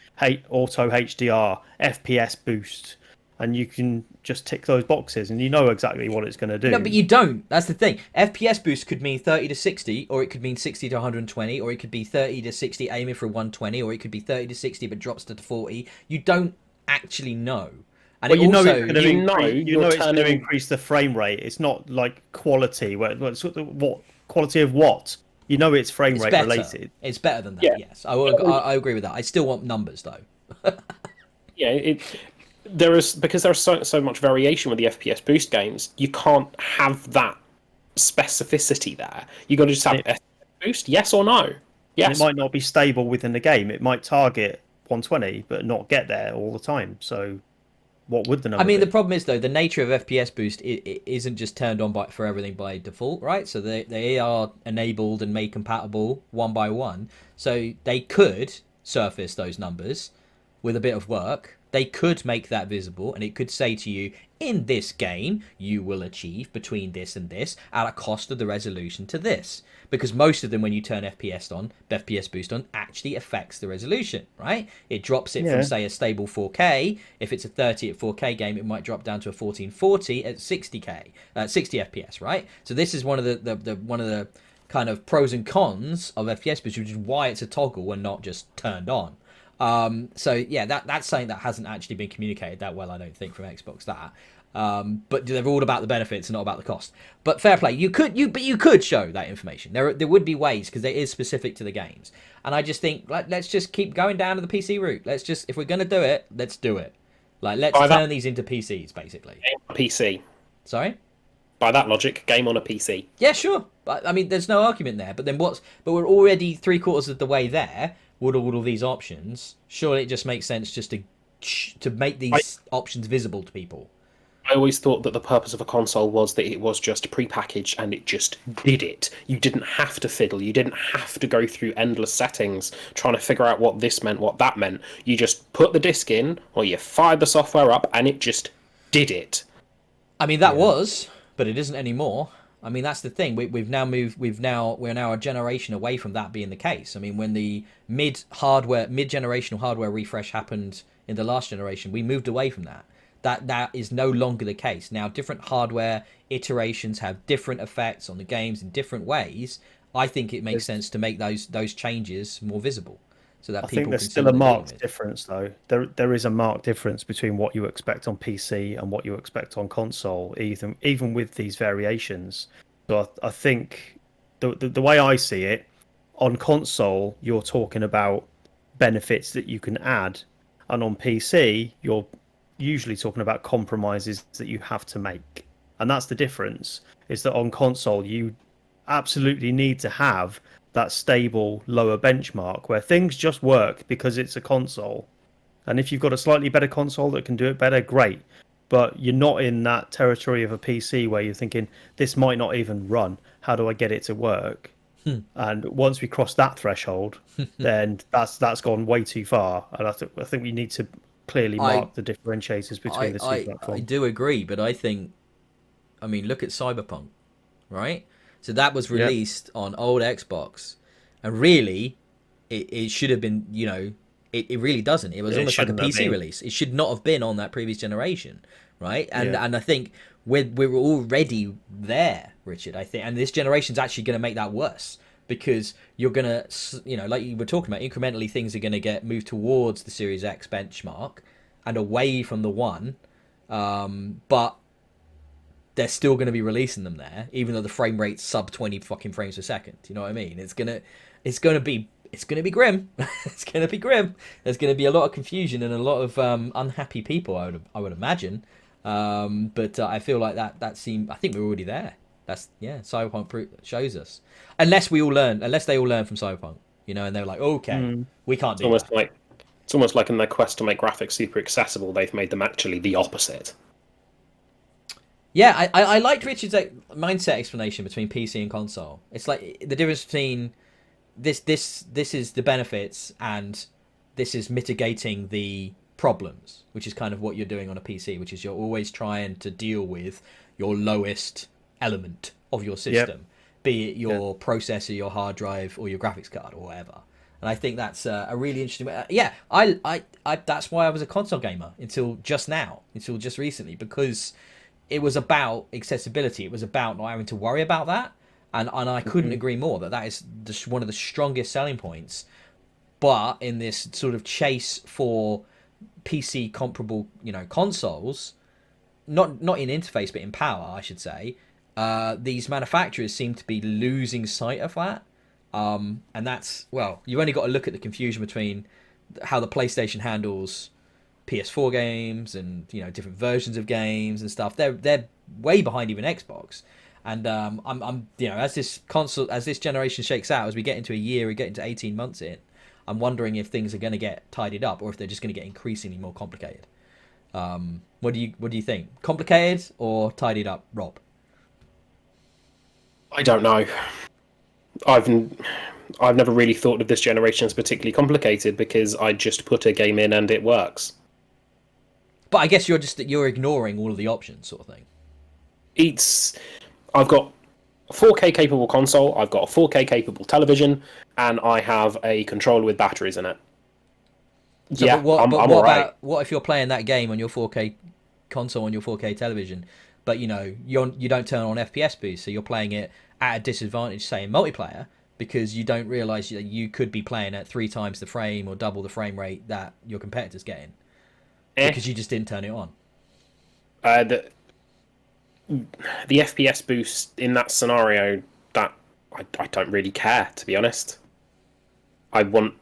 auto HDR, FPS boost, and you can just tick those boxes and you know exactly what it's going to do. No, but you don't. That's the thing. FPS boost could mean 30 to 60, or it could mean 60 to 120, or it could be 30 to 60 aiming for 120, or it could be 30 to 60 but drops to 40. You don't actually know. And well, it's going to increase the frame rate. It's not like quality. What quality of what? You know, it's frame rate related. It's better than that. Yeah. Yes, I agree with that. I still want numbers though. Yeah, because there's so much variation with the FPS boost games. You can't have that specificity there. You got to just have FPS boost, yes or no. Yes. It might not be stable within the game. It might target 120, but not get there all the time. So what would the number be? The problem is, though, the nature of FPS boost it isn't just turned on for everything by default, right? So they are enabled and made compatible one by one. So they could surface those numbers with a bit of work. They could make that visible, and it could say to you, in this game, you will achieve between this and this at a cost of the resolution to this. Because most of them, when you turn FPS boost on, actually affects the resolution, right? It drops it from, say, a stable 4K. If it's a 30 at 4K game, it might drop down to a 1440 at 60 FPS, right? So this is one of the kind of pros and cons of FPS boost, which is why it's a toggle and not just turned on. So yeah, that's something that hasn't actually been communicated that well, I don't think, from Xbox. But they're all about the benefits and not about the cost. But fair play, you could show that information. There would be ways, because it is specific to the games. And I just think let's just keep going down to the PC route. If we're gonna do it, let's do it. Like, let's By that, turn these into PCs, basically. game on a PC. Sorry? By that logic, game on a PC. Yeah, sure. But I mean, there's no argument there. But then what's? But we're already 3/4 of the way there with all these options. Surely it just makes sense just to make I, these options visible to people. I always thought that the purpose of a console was that it was just pre-packaged and it just did it. You didn't have to fiddle. You didn't have to go through endless settings trying to figure out what this meant, what that meant. You just put the disc in or you fired the software up and it just did it. I mean, that was, but it isn't anymore. I mean, that's the thing. We're now a generation away from that being the case. I mean, when the mid-generational hardware refresh happened in the last generation, we moved away from that. That is no longer the case. Now, different hardware iterations have different effects on the games in different ways. I think it makes sense to make those changes more visible, so that I people think there's can still see a what they're dealing marked with. difference, though. There is a marked difference between what you expect on PC and what you expect on console, even with these variations. So I think the way I see it, on console, you're talking about benefits that you can add, and on PC, you're usually talking about compromises that you have to make. And that's the difference, is that on console, you absolutely need to have that stable lower benchmark where things just work because it's a console. And if you've got a slightly better console that can do it better, great. But you're not in that territory of a PC where you're thinking, this might not even run. How do I get it to work? And once we cross that threshold, then that's gone way too far. And I think we need to clearly I mark the differentiators between the two I platforms. do agree, but I mean, look at Cyberpunk, right? So that was Yep. released on old Xbox, and really, it should have been, it really doesn't. It was It almost like a shouldn't have PC been. release. It should not have been on that previous generation, right? And Yeah. and I think we're already there, Richard. I think, and this generation's actually going to make that worse because you're gonna, like you were talking about, incrementally things are going to get moved towards the Series X benchmark and away from the One, but they're still going to be releasing them there, even though the frame rate's sub 20 fucking frames per second. You know what I mean? It's gonna be grim. It's gonna be grim. There's gonna be a lot of confusion and a lot of unhappy people. I would imagine. But I feel like that seemed. I think we're already there. Cyberpunk shows us. Unless they all learn from Cyberpunk, and they're like, okay, we can't do that. It's almost like in their quest to make graphics super accessible, they've made them actually the opposite. Yeah, I liked Richard's mindset explanation between PC and console. It's like the difference between this is the benefits and this is mitigating the problems, which is kind of what you're doing on a PC, which is you're always trying to deal with your lowest element of your system, be it your processor, your hard drive, or your graphics card, or whatever. And I think that's a really interesting. I that's why I was a console gamer until just recently, because it was about accessibility. It was about not having to worry about that, and I couldn't agree more that is just one of the strongest selling points. But in this sort of chase for PC comparable, consoles, not in interface but in power, I should say, these manufacturers seem to be losing sight of that. And that's, well, you've only got to look at the confusion between how the PlayStation handles PS4 games and different versions of games and stuff. They're way behind even Xbox. And I'm as this generation shakes out, as we get into a year, we get into 18 months in, I'm wondering if things are going to get tidied up or if they're just going to get increasingly more complicated. What do you think? Complicated or tidied up, Rob? I don't know. I've never really thought of this generation as particularly complicated because I just put a game in and it works. But I guess you're ignoring all of the options, sort of thing. I've got a 4K capable console, I've got a 4K capable television, and I have a controller with batteries in it. So, yeah, what I'm all right. what if you're playing that game on your 4K console on your 4K television, but you don't turn on FPS boost, so you're playing it at a disadvantage, say in multiplayer, because you don't realise that you could be playing at 3 times the frame or double the frame rate that your competitor's getting because you just didn't turn it on. The FPS boost in that scenario, that I don't really care, to be honest. I want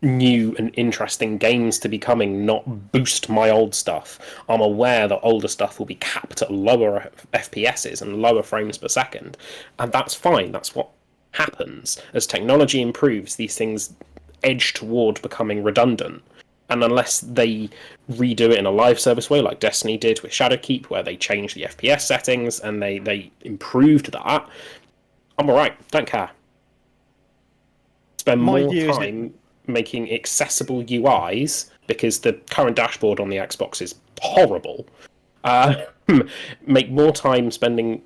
new and interesting games to be coming, not boost my old stuff. I'm aware that older stuff will be capped at lower FPSs and lower frames per second, and that's fine. That's what happens. As technology improves, these things edge toward becoming redundant. And unless they redo it in a live service way, like Destiny did with Shadowkeep, where they changed the FPS settings and they improved that, I'm alright, don't care. Spend My more view is time making accessible UIs, because the current dashboard on the Xbox is horrible. Make more time spending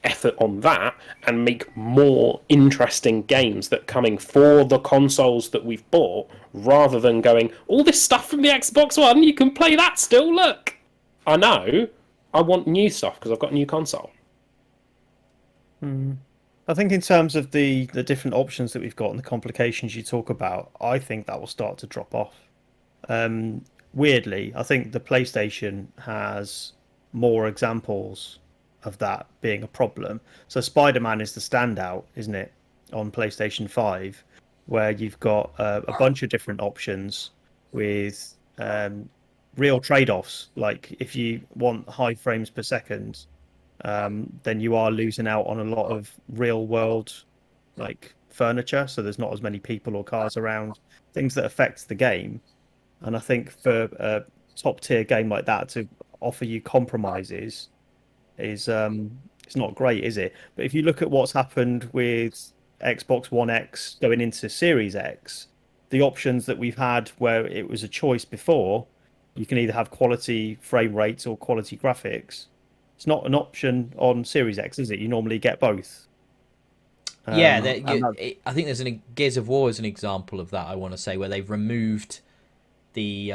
effort on that and make more interesting games that coming for the consoles that we've bought, rather than going, all this stuff from the Xbox One, you can play that still, look. I know. I want new stuff because I've got a new console. I think in terms of the different options that we've got and the complications you talk about, I think that will start to drop off. Weirdly, I think the PlayStation has more examples of that being a problem. So Spider-Man is the standout, isn't it, on PlayStation 5, where you've got a bunch of different options with real trade-offs. Like if you want high frames per second, then you are losing out on a lot of real world like furniture, so there's not as many people or cars around, things that affect the game. And I think for a top tier game like that to offer you compromises is it's not great, is it? But if you look at what's happened with Xbox One X going into Series X, the options that we've had where it was a choice before, you can either have quality frame rates or quality graphics. It's not an option on Series X, is it? You normally get both. Yeah, I think there's Gears of War is an example of that. I want to say where they've removed the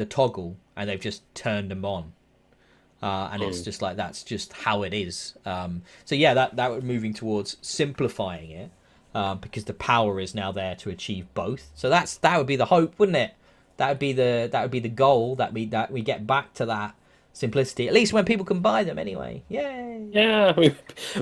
toggle and they've just turned them on, and it's just like that's just how it is. So yeah, that we're moving towards simplifying it, because the power is now there to achieve both. So that would be the hope, wouldn't it? That would be the goal, that we get back to that simplicity, at least when people can buy them anyway. Yay! Yeah,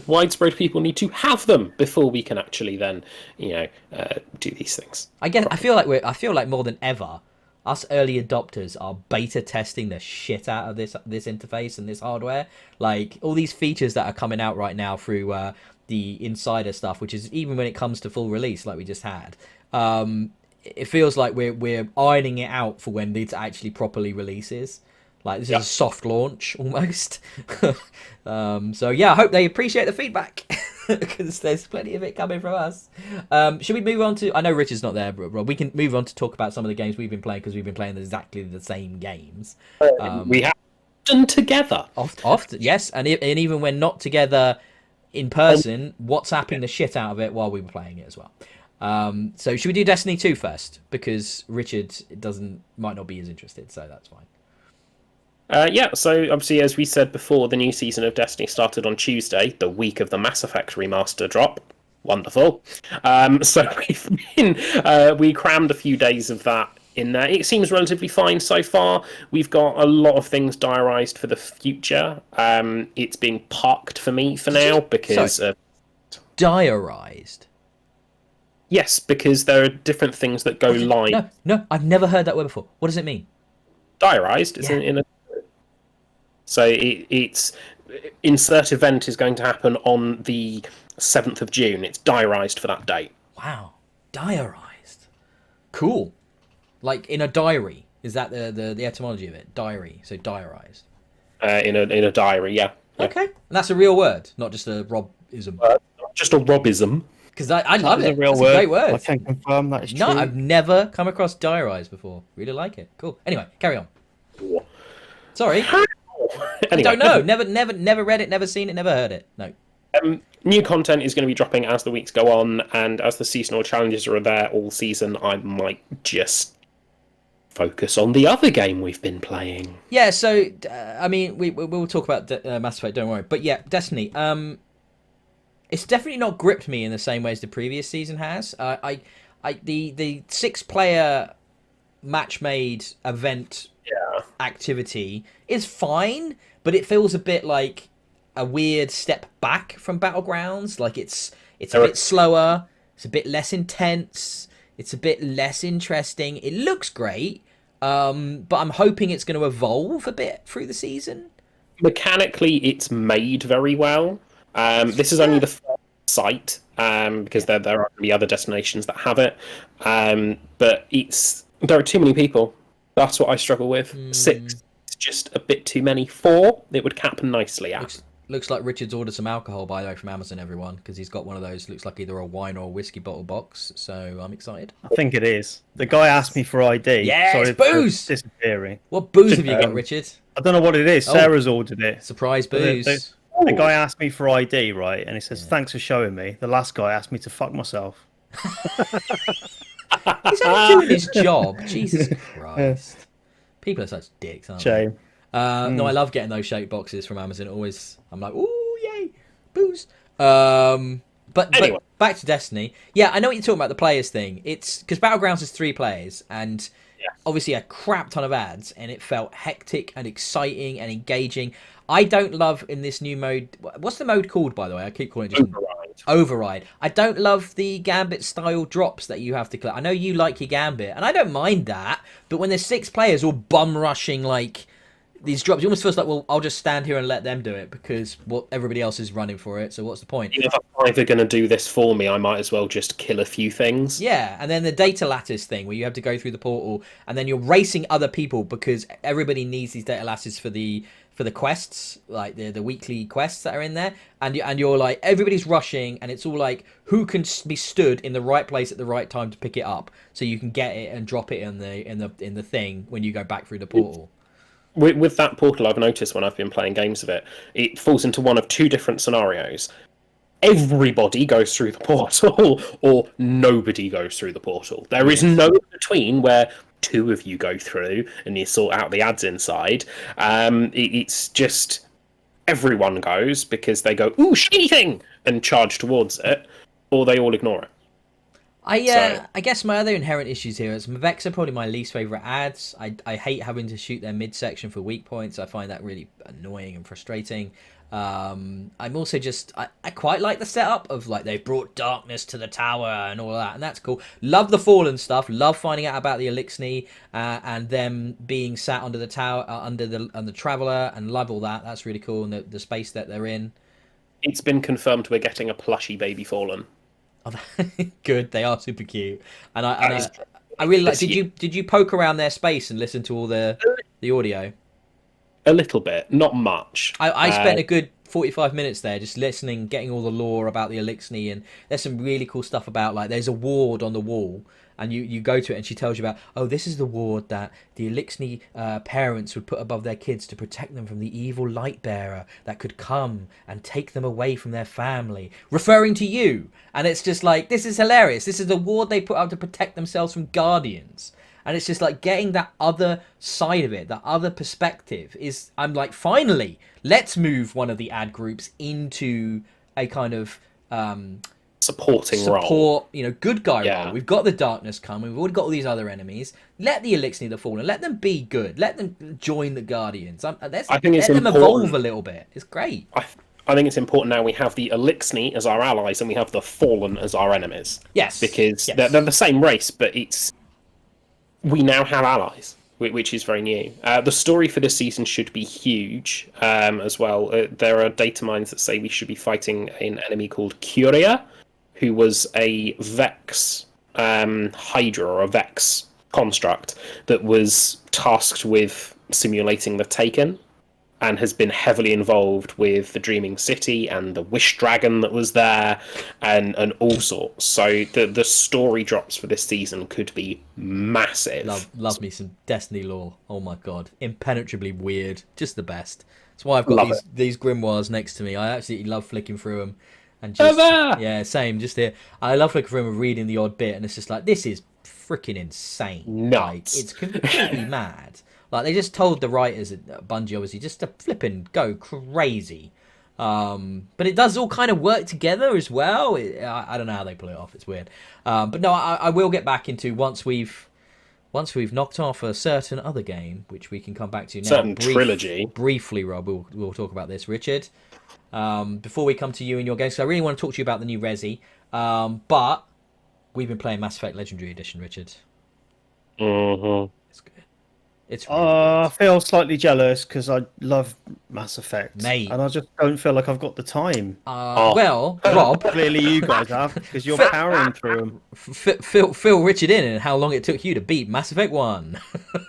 widespread people need to have them before we can actually then, do these things. I feel like more than ever, us early adopters are beta testing the shit out of this interface and this hardware. Like all these features that are coming out right now through the insider stuff, which is even when it comes to full release, like we just had. It feels like we're ironing it out for when it actually properly releases. Like this is a soft launch almost. So yeah, I hope they appreciate the feedback because there's plenty of it coming from us. Should we move on to? I know Richard's not there, but Rob, we can move on to talk about some of the games we've been playing because we've been playing exactly the same games. We have done together. Often, yes, and even when not together in person, WhatsApping the shit out of it while we were playing it as well. So should we do Destiny 2 first? Because Richard might not be as interested, so that's fine. So obviously, as we said before, the new season of Destiny started on Tuesday, the week of the Mass Effect remaster drop. Wonderful. So we crammed a few days of that in there. It seems relatively fine so far. We've got a lot of things diarised for the future. It's being parked for me for now because... Diarised? Yes, because there are different things that go live. No, I've never heard that word before. What does it mean? Diarised? It's in a... So it's insert event is going to happen on the 7th of June. It's diarised for that date. Wow, diarised. Cool. Like in a diary. Is that the etymology of it? Diary. So diarised. In a diary, yeah. Okay, and that's a real word, not just a Robism. Not just a Robism. Because I love it. A real That's word. A great word. I can confirm that is true. No, I've never come across diarised before. Really like it. Cool. Anyway, carry on. Sorry. Anyway, I don't know. Never read it, never seen it, never heard it. No. New content is going to be dropping as the weeks go on, and as the seasonal challenges are there all season, I might just focus on the other game we've been playing. Yeah, so, I mean, we'll talk about Mass Effect, don't worry. But yeah, Destiny. It's definitely not gripped me in the same way as the previous season has. The 6-player match-made event activity is fine, but it feels a bit like a weird step back from Battlegrounds. Like it's a bit slower, it's a bit less intense. It's a bit less interesting. It looks great, but I'm hoping it's going to evolve a bit through the season. Mechanically, it's made very well. This is only the first site, because there are going to be other destinations that have it. But there are too many people. That's what I struggle with. 6 is just a bit too many. 4, it would cap nicely at. Looks like Richard's ordered some alcohol, by the way, from Amazon, everyone, because he's got one of those. Looks like either a wine or a whiskey bottle box. So I'm excited. I think it is. The guy asked me for ID. Yes, Sorry booze! for disappearing. What booze have you got, Richard? I don't know what it is. Sarah's ordered it. Surprise booze. The guy asked me for ID, right? And he says, "Thanks for showing me." The last guy asked me to fuck myself. He's only doing his job. Jesus Christ. People are such dicks, aren't they? Shame. No, I love getting those shake boxes from Amazon. Always, I'm like, ooh, yay, booze. But Anyway. back to Destiny. Yeah, I know what you're talking about, the players thing. It's because Battlegrounds is 3 players, and obviously a crap ton of ads, and it felt hectic and exciting and engaging. I don't love in this new mode. What's the mode called, by the way? I keep calling it just Override. I don't love the Gambit style drops that you have to collect. I know you like your Gambit, and I don't mind that. But when there's 6 players all bum rushing like these drops, you almost feels like, well, I'll just stand here and let them do it because everybody else is running for it. So what's the point? If I'm either going to do this for me, I might as well just kill a few things. Yeah, and then the data lattice thing where you have to go through the portal and then you're racing other people because everybody needs these data lattices for the quests, like the weekly quests that are in there, and you're like, everybody's rushing, and it's all like, who can be stood in the right place at the right time to pick it up, so you can get it and drop it in the thing when you go back through the portal. With that portal, I've noticed when I've been playing games of it, it falls into one of 2 different scenarios. Everybody goes through the portal, or nobody goes through the portal. There is no in between where 2 of you go through and you sort out the ads inside. It's just everyone goes because they go, ooh, shiny thing, and charge towards it, or they all ignore it. I guess my other inherent issues here is Vex are probably my least favourite ads. I hate having to shoot their midsection for weak points. I find that really annoying and frustrating. I'm also just I quite like the setup of like they've brought darkness to the tower and all that, and that's cool. Love the Fallen stuff. Love finding out about the Elixni and them being sat under the tower under the Traveller, and love all that. That's really cool, and the space that they're in. It's been confirmed we're getting a plushy baby Fallen. Oh, good. They are super cute, and I really like. Did you poke around their space and listen to all the audio? A little bit, not much. I spent a good 45 minutes there just listening, getting all the lore about the Elixni, and there's some really cool stuff about, like, there's a ward on the wall, and you go to it and she tells you about, oh, this is the ward that the Elixni parents would put above their kids to protect them from the evil light bearer that could come and take them away from their family, referring to you. And it's just like, this is hilarious. This is the ward they put up to protect themselves from guardians. And it's just like getting that other side of it, that other perspective is, I'm like, finally, let's move one of the ad groups into a kind of supporting role. Good guy role. We've got the darkness coming. We've already got all these other enemies. Let the Elixni the Fallen. Let them be good. Let them join the Guardians. I think it's let them important. evolve a little bit. It's great. I think it's important now we have the Elixni as our allies and we have the Fallen as our enemies. Yes. Because they're the same race, but we now have allies, which is very new. The story for this season should be huge as well. There are data mines that say we should be fighting an enemy called Curia, who was a Vex Hydra or a Vex construct that was tasked with simulating the Taken and has been heavily involved with the Dreaming City and the Wish Dragon that was there and all sorts. So the story drops for this season could be massive. Love me some Destiny lore. Oh my god. Impenetrably weird. Just the best. That's why I've got these grimoires next to me. I absolutely love flicking through them. And just, yeah, same. Just here. I love flicking through them and reading the odd bit, and it's just like, this is freaking insane. Nuts. Like, it's completely mad. Like, they just told the writers at Bungie, obviously, just to flipping go crazy. But it does all kind of work together as well. I don't know how they pull it off. It's weird. But no, I will get back into once we've knocked off a certain other game, which we can come back to now. Certain trilogy. Briefly, Rob, we'll talk about this. Richard, before we come to you and your games, so I really want to talk to you about the new Resi. But we've been playing Mass Effect Legendary Edition, Richard. Mm-hmm. It's good. It's really I good. feel slightly jealous because I love Mass Effect, Mate. and I just don't feel like I've got the time. Well, Rob, Clearly, you guys have because you're Phil- powering through them. fill Richard in and how long it took you to beat Mass Effect 1.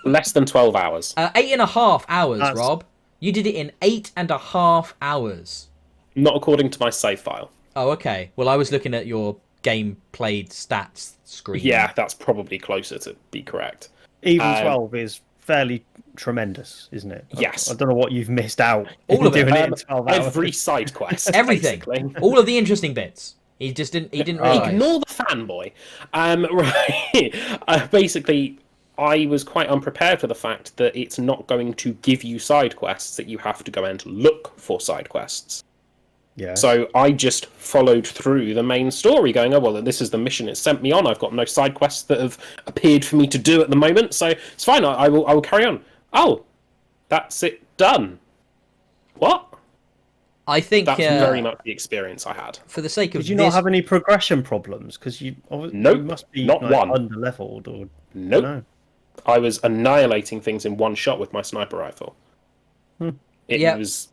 Less than 12 hours. 8.5 hours, That's- Rob. You did it in 8.5 hours. Not according to my save file. Oh, okay. Well, I was looking at your game played stats screen. Yeah, that's probably closer to be correct. Even 12 is fairly tremendous, isn't it? Yes. I don't know what you've missed out. All of it. doing it in 12 hours. Every side quest. Everything. Basically. All of the interesting bits. He just didn't. He didn't realize. Ignore the fanboy. Right. Basically, I was quite unprepared for the fact that it's not going to give you side quests, that you have to go and look for side quests. Yeah. So I just followed through the main story, going, oh, well, this is the mission it sent me on. I've got no side quests that have appeared for me to do at the moment, so it's fine. I will carry on. Oh, that's it done. What? I think That's very much the experience I had. for the sake of Did you this, not have any progression problems? Because you Nope, must be not one. under-leveled or... Nope. No. I was annihilating things in one shot with my sniper rifle. It Yeah. was...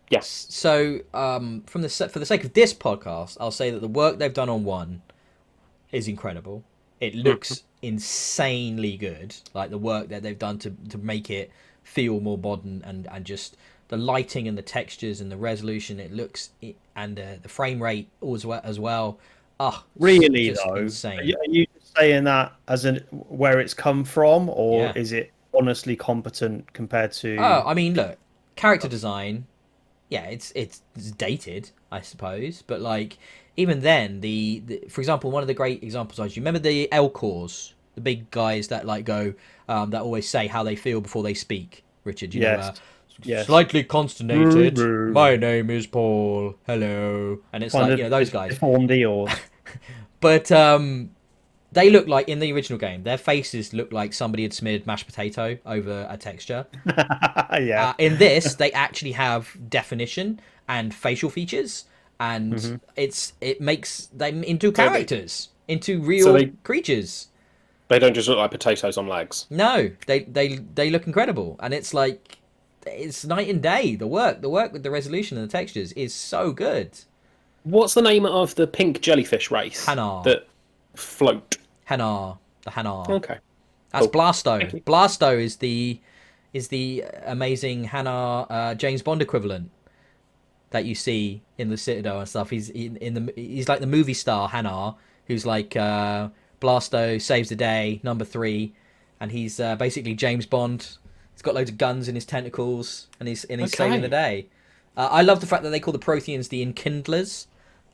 Yes. So, for the sake of this podcast, I'll say that the work they've done on 1 is incredible. It looks insanely good. Like the work that they've done to make it feel more modern and just the lighting and the textures and the resolution. It looks and the frame rate as well. Oh, Really, just though? insane. Are you saying that as where it's come from, or Yeah. is it honestly competent compared to... Oh, I mean, look, character design. Yeah, it's dated, I suppose, but like even then, the for example, one of the great examples was, you remember the Elcors, the big guys that like go that always say how they feel before they speak. Richard, you know, Yes. slightly consternated. Brr. My name is Paul. Hello, and it's like, you know, those guys. Deformed ears. But they look like, in the original game, their faces look like somebody had smeared mashed potato over a texture. Yeah. In this, they actually have definition and facial features, and it makes them into characters, into real creatures. They don't just look like potatoes on legs. No, they look incredible, and it's like it's night and day. The work with the resolution and the textures is so good. What's the name of the pink jellyfish race Hanar. that float? Hanar, the Hanar. Okay. That's Cool. Blasto. Thank you. Blasto is the amazing Hanar James Bond equivalent that you see in the Citadel and stuff. He's he's like the movie star Hanar, who's like Blasto saves the day #3, and he's basically James Bond. He's got loads of guns in his tentacles, and he's saving the day. I love the fact that they call the Protheans the Enkindlers.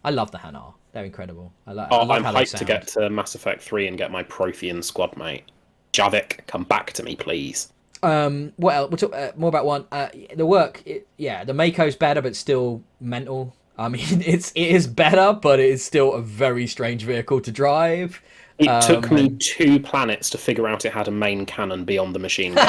I love the Hanar. They're incredible. I love I'm how they hyped to sound. get to Mass Effect 3 and get my Prothean squad mate. Javik, come back to me, please. Well, we'll talk more about 1. The work, the Mako's better, but still mental. I mean, it is better, but it is still a very strange vehicle to drive. It took me 2 planets to figure out it had a main cannon beyond the machine gun.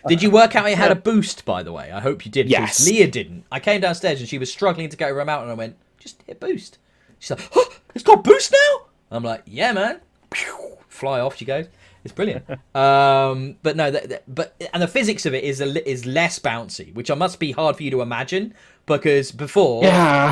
Did you work out it had a boost, by the way? I hope you did. Yes. Leah didn't. I came downstairs and she was struggling to get over a mountain, and I went, just hit boost. She's like, oh, it's got boost now? I'm like, yeah, man. Fly off, she goes. It's brilliant. But no, and the physics of it is less bouncy, which must be hard for you to imagine, because before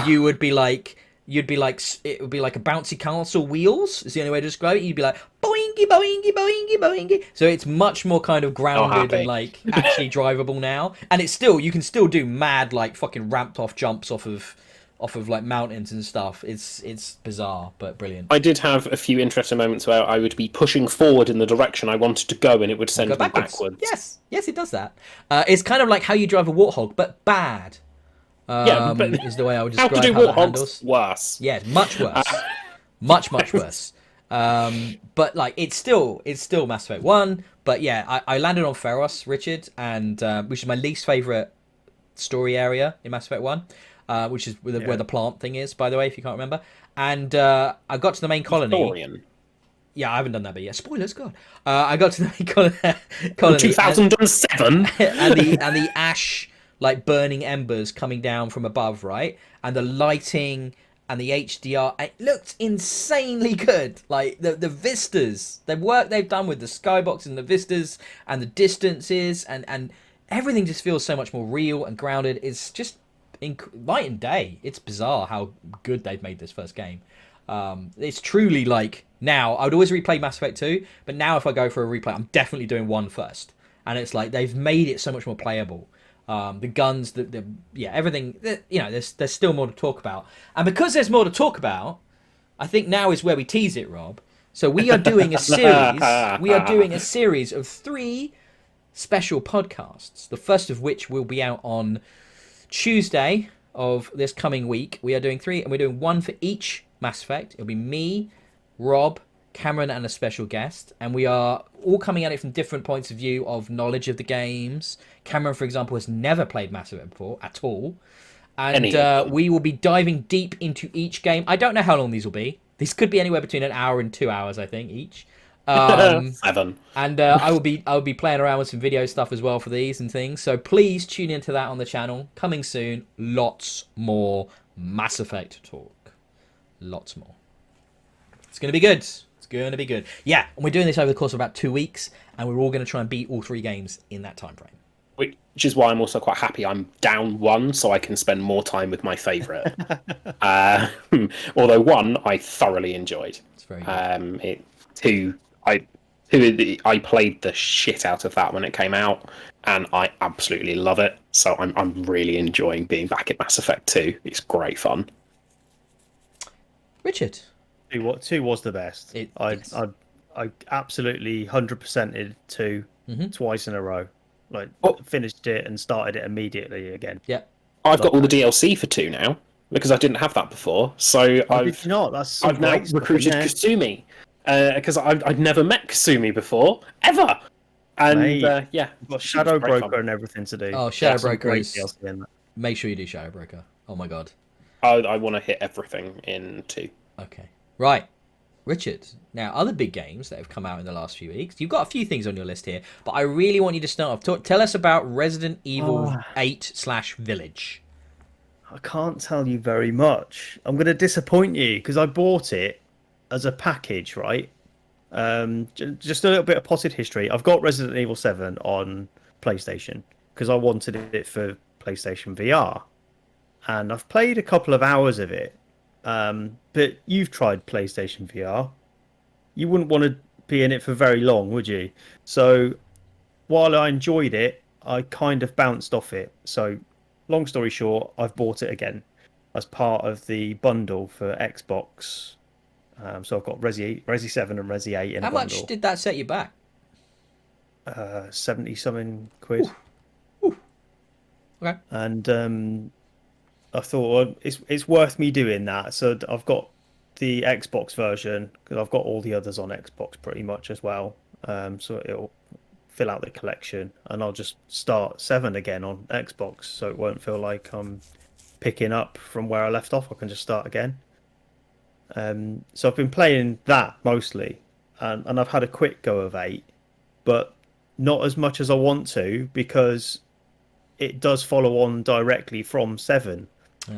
you would be like, it would be like a bouncy castle wheels is the only way to describe it. You'd be like boingy boingy boingy boingy. So it's much more kind of grounded and like actually drivable now, and you can still do mad like fucking ramped off jumps off of like mountains and stuff. It's bizarre but brilliant. I did have a few interesting moments where I would be pushing forward in the direction I wanted to go, and it would send me backwards. Yes, it does that. It's kind of like how you drive a warthog, but bad. But is the way I would how describe to do how that handles. warthogs worse. Yeah, much worse. much worse. But like it's still Mass Effect 1. But yeah, I landed on Feros, Richard, and which is my least favourite story area in Mass Effect 1. Which is where the plant thing is, by the way, if you can't remember. And I got to the main colony. Thorian. Yeah, I haven't done that, but yeah, spoilers, God. I got to the main colony. 2007. and the ash, like burning embers coming down from above, right? And the lighting and the HDR, it looked insanely good. Like the vistas, the work they've done with the skybox and the vistas and the distances and everything just feels so much more real and grounded. It's just night and day. It's bizarre how good they've made this first game. It's truly like, now I would always replay Mass Effect 2, but now if I go for a replay, I'm definitely doing 1 first. And it's like they've made it so much more playable. The guns, yeah, everything. You know, there's still more to talk about, and because there's more to talk about, I think now is where we tease it, Rob. So we are doing a series. We are doing a series of 3 special podcasts. The first of which will be out on Tuesday of this coming week. We are doing 3, and we're doing 1 for each Mass Effect. It'll be me, Rob, Cameron, and a special guest, and we are all coming at it from different points of view of knowledge of the games. Cameron, for example, has never played Mass Effect before at all, and we will be diving deep into each game. I don't know how long these will be. These could be anywhere between an hour and 2 hours, I think, each. 7. And I will be playing around with some video stuff as well for these and things. So please tune into that on the channel. Coming soon. Lots more Mass Effect talk. Lots more. It's going to be good. It's going to be good. Yeah, and we're doing this over the course of about 2 weeks, and we're all going to try and beat all 3 games in that time frame. Which is why I'm also quite happy I'm down 1, so I can spend more time with my favourite. Although 1 I thoroughly enjoyed. It's very good. 2 I played the shit out of that when it came out, and I absolutely love it. So I'm really enjoying being back at Mass Effect 2. It's great fun. Richard. 2 was the best. Yes. I absolutely 100%ed 2 twice in a row. Like, finished it and started it immediately again. Yeah. I've got all the DLC for 2 now because I didn't have that before. So did you not? That's I've now recruited Kasumi because I'd never met Kasumi before ever. And Mate, yeah, you've got Shadow Broker and everything to do. Oh, Shadow Broker great is... DLC in that. Make sure you do Shadow Broker. Oh my god. I want to hit everything in 2. Okay. Right. Richard, now other big games that have come out in the last few weeks. You've got a few things on your list here, but I really want you to start off. Tell us about Resident Evil 8/Village. I can't tell you very much. I'm going to disappoint you because I bought it as a package, right? Just a little bit of potted history. I've got Resident Evil 7 on PlayStation because I wanted it for PlayStation VR. And I've played a couple of hours of it. But you've tried PlayStation VR. You wouldn't want to be in it for very long, would you? So while I enjoyed it, I kind of bounced off it. So long story short, I've bought it again as part of the bundle for Xbox. So I've got Resi 7 and Resi 8 in a bundle. How much did that set you back? 70-something quid. Ooh. Okay. And I thought, well, it's worth me doing that. So I've got the Xbox version because I've got all the others on Xbox pretty much as well. So it'll fill out the collection, and I'll just start 7 again on Xbox, so it won't feel like I'm picking up from where I left off. I can just start again. So I've been playing that mostly, and I've had a quick go of 8, but not as much as I want to because it does follow on directly from 7,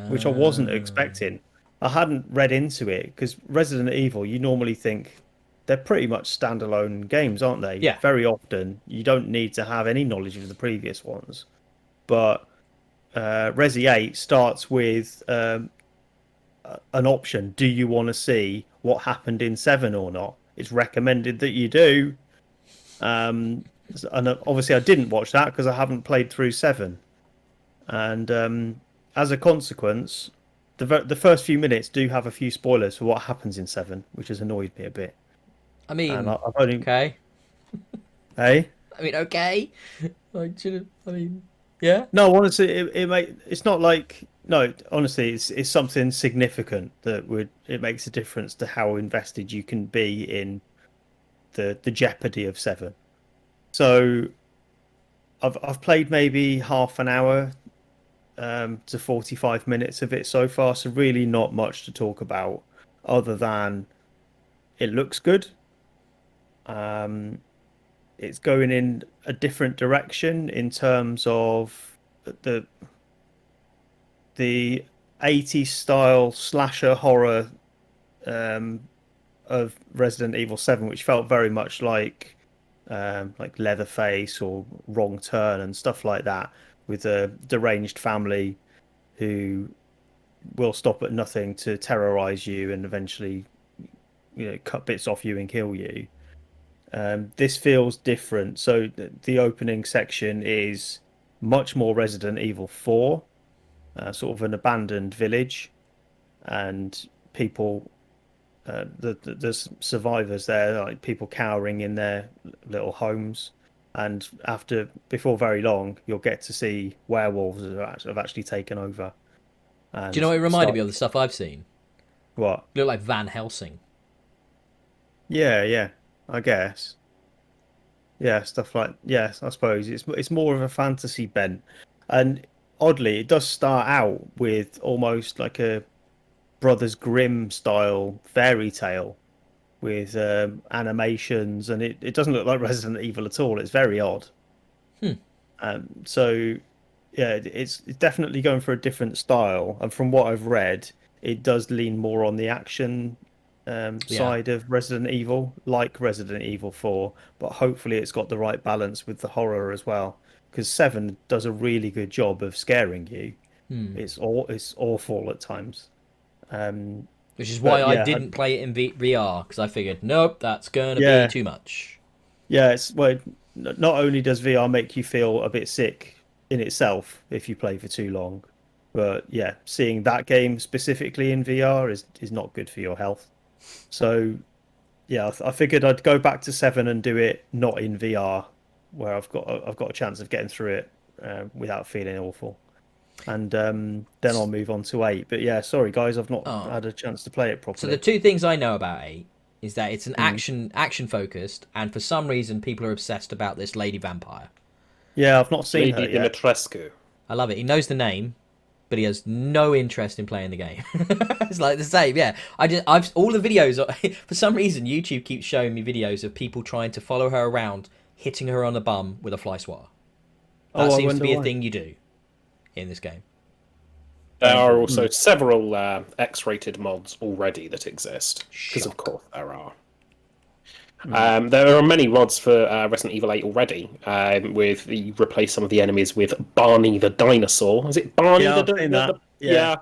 which I wasn't expecting. I hadn't read into it because Resident Evil, you normally think they're pretty much standalone games, aren't they? Yeah. Very often, you don't need to have any knowledge of the previous ones. But Resi 8 starts with an option. Do you want to see what happened in 7 or not? It's recommended that you do. And obviously I didn't watch that because I haven't played through 7. And as a consequence, the first few minutes do have a few spoilers for what happens in 7, which has annoyed me a bit. I mean, I've only... okay. Hey? I mean, okay. Yeah. No, honestly, it's not like... No, honestly, it's something significant that it makes a difference to how invested you can be in the jeopardy of 7. So I've played maybe half an hour to 45 minutes of it so far, so really not much to talk about other than it looks good. It's going in a different direction in terms of the 80s style slasher horror um, of Resident Evil 7, which felt very much like Leatherface or Wrong Turn and stuff like that, with a deranged family who will stop at nothing to terrorize you and eventually, cut bits off you and kill you. This feels different. So the opening section is much more Resident Evil 4, sort of an abandoned village, and people, there's survivors there, like people cowering in their little homes. And before very long, you'll get to see werewolves have actually taken over Do you and know what it reminded start. me of the stuff I've seen? What? It looked like Van Helsing. Yeah, yeah, I guess. Yeah, stuff like, yes, I suppose it's more of a fantasy bent, and oddly, it does start out with almost like a Brothers Grimm style fairy tale with animations, and it doesn't look like Resident Evil at all. It's very odd. Hmm. So yeah, it's definitely going for a different style, and from what I've read, it does lean more on the action Yeah. side of Resident Evil, like Resident Evil 4, but hopefully it's got the right balance with the horror as well. Because 7 does a really good job of scaring you. Hmm. It's awful at times. Um, Which is why but I yeah, didn't play it in VR, because I figured, nope, that's going to be yeah, too much. yeah. It's well, not only does VR make you feel a bit sick in itself if you play for too long, but yeah, seeing that game specifically in VR is not good for your health. So yeah, I figured I'd go back to 7 and do it not in VR, where I've got a chance of getting through it without feeling awful, and then I'll move on to 8. But yeah, sorry guys, I've not Oh. had a chance to play it So the properly. two things I know about 8 is that it's an Mm. action focused, and for some reason people are obsessed about this lady vampire. Yeah, I've not seen her Lady yet. Dimitrescu. I love it. He knows the name, but he has no interest in playing the game. It's like the same, yeah. I've all the videos. For some reason, YouTube keeps showing me videos of people trying to follow her around, hitting her on the bum with a fly swatter. That Oh, I seems to wonder be a why. thing you do in this game. There are Hmm. also several X-rated mods already that exist, because of Shock. course there are. Hmm. There are many mods for Resident Evil 8 already, with you replace some of the enemies with Barney the dinosaur. Is it Barney Yeah, I've seen that. Yeah, yeah?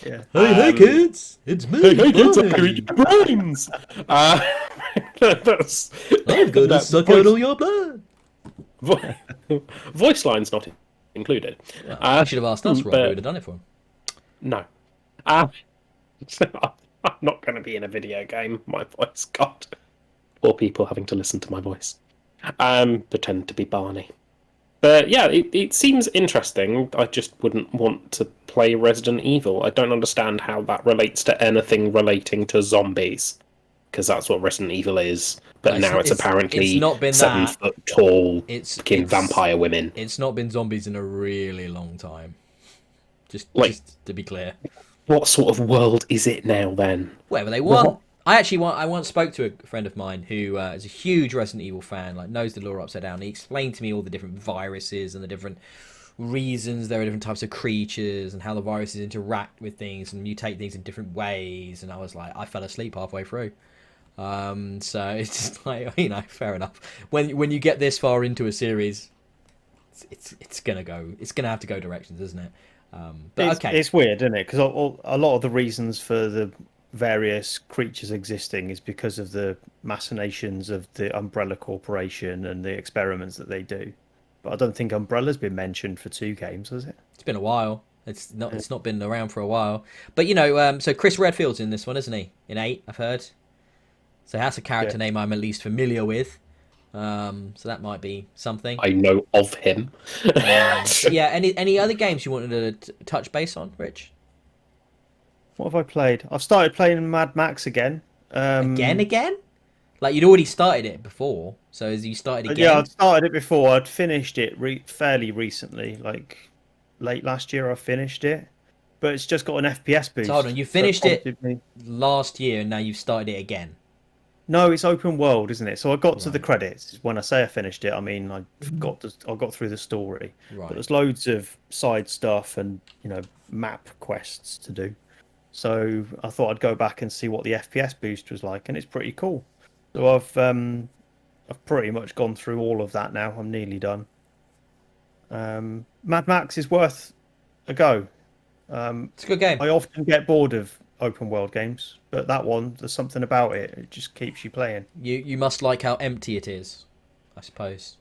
yeah. Hey Um, kids, it's hey, me, hey kids, I'm gonna eat Barney. your brains. Uh, that's I'm gonna that suck out all your blood. voice lines not included. Well, he should have asked us, Rob. We would But have done it for him. no. Uh, I'm not going to be in a video game. My voice, God. Poor people having to listen to my voice. Pretend to be Barney. But yeah, it seems interesting. I just wouldn't want to play Resident Evil. I don't understand how that relates to anything relating to zombies. Because that's what Resident Evil is. But Well, now it's it's apparently not been seven that. foot tall It's fucking vampire women. it's not been zombies in a really long time. Like, Just to be clear. what sort of world is it now then? Whatever they What? want. I once spoke to a friend of mine who is a huge Resident Evil fan, like knows the lore upside down. He explained to me all the different viruses and the different reasons there are different types of creatures and how the viruses interact with things and mutate things in different ways. And I was like, I fell asleep halfway through. So it's just like, fair enough. When you get this far into a series, it's gonna have to go directions, isn't it? But okay. It's weird, isn't it? Because a lot of the reasons for the various creatures existing is because of the machinations of the Umbrella Corporation and the experiments that they do. But I don't think Umbrella's been mentioned for 2 games, has it? It's been a while. It's not been around for a while. But so Chris Redfield's in this one, isn't he? In 8, I've heard. So that's a character Yeah. name I'm at least familiar with. So that might be something. I know of him. But yeah, any other games you wanted to touch base on, Rich? What have I played? I've started playing Mad Max again. Again? Like you'd already started it before, so as you started Yeah, again. I'd started it before. I'd finished it fairly recently, like late last year. I finished it, but it's just got an FPS boost. So hold on, you So it finished it prompted me. last year, and now you've started it again. No, it's open world, isn't it? So I got to the Right. credits. When I say I finished it, I mean I got through the story. But Right. there's loads of side stuff and map quests to do. So I thought I'd go back and see what the FPS boost was like, and it's pretty cool. So I've pretty much gone through all of that now. I'm nearly done. Mad Max is worth a go. It's a good game. I often get bored of open world games, but that one, there's something about it. It just keeps you playing. You must like how empty it is, I suppose.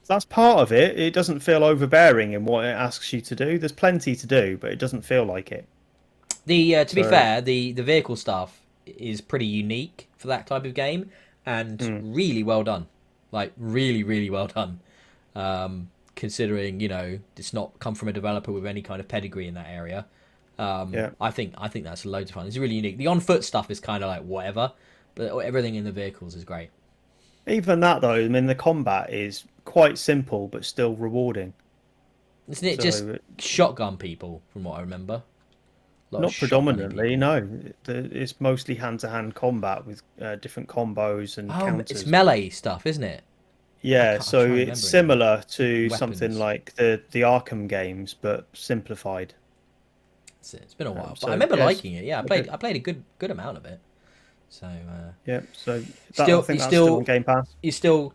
That's part of it. It doesn't feel overbearing in what it asks you to do. There's plenty to do, but it doesn't feel like it. The to be So, fair, the vehicle stuff is pretty unique for that type of game, and mm, really well done. Like really well done. Considering it's not come from a developer with any kind of pedigree in that area. yeah. I think that's loads of fun. It's really unique. The on foot stuff is kind of like whatever, but everything in the vehicles is great. Even that though, I mean, the combat is quite simple but still rewarding. Isn't it just So, shotgun people, from what I remember? A lot of not shotgunning predominantly, people. no. It's mostly hand-to-hand combat with different combos and Oh, it's counters. melee stuff, isn't it? Yeah, I'm so trying to it's remember it now. similar to something Weapons. like the Arkham games, but simplified. That's it. It's been a while, but I So remember yes, liking it. Yeah, I a played. bit. I played a good amount of it. So Yeah, so that I still, think that's still on Game Pass. you still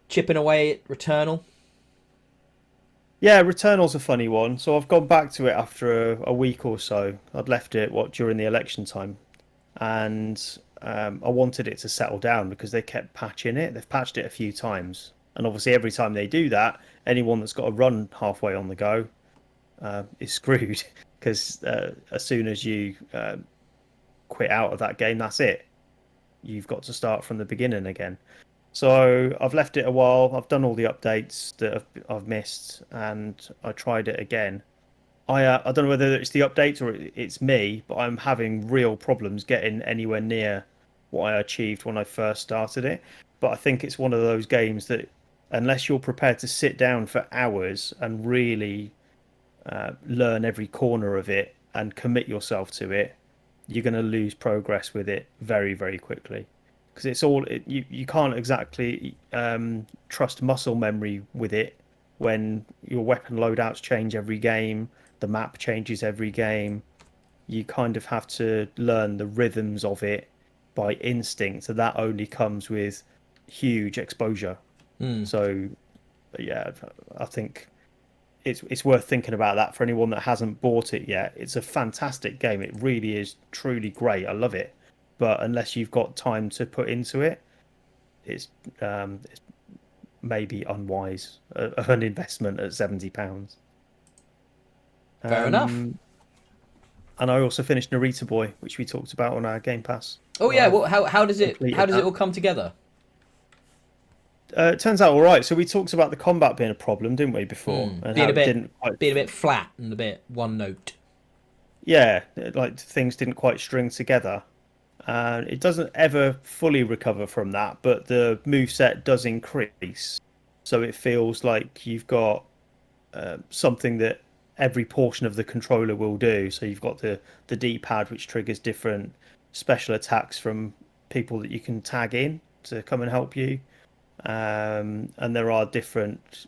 chipping away at Returnal. Yeah, Returnal's a funny one. So I've gone back to it after a week or so. I'd left it during the election time, and I wanted it to settle down because they kept patching it. They've patched it a few times, and obviously every time they do that, anyone that's got a run halfway on the go is screwed because as soon as you quit out of that game, that's it. You've got to start from the beginning again. So I've left it a while. I've done all the updates that I've missed, and I tried it again. I don't know whether it's the updates or it's me, but I'm having real problems getting anywhere near what I achieved when I first started it. But I think it's one of those games that, unless you're prepared to sit down for hours and really learn every corner of it and commit yourself to it, you're going to lose progress with it very quickly because you can't exactly trust muscle memory with it when your weapon loadouts change every game, the map changes every game. You kind of have to learn the rhythms of it by instinct, and that only comes with huge exposure. Hmm. So yeah, I think it's worth thinking about that for anyone that hasn't bought it yet. It's a fantastic game. It really is truly great. I love it. But unless you've got time to put into it, it's maybe unwise of an investment at £70. Fair enough. And I also finished Narita Boy, which we talked about on our Game Pass. Oh So yeah. I've Well, how does it completed that. all come together? It turns out all right. So we talked about the combat being a problem, didn't we, before, Hmm. and how it didn't quite. Being a bit flat and a bit one note. Yeah, like things didn't quite string together. It doesn't ever fully recover from that, but the move set does increase. So it feels like you've got something that every portion of the controller will do. So you've got the D-pad, which triggers different special attacks from people that you can tag in to come and help you. And there are different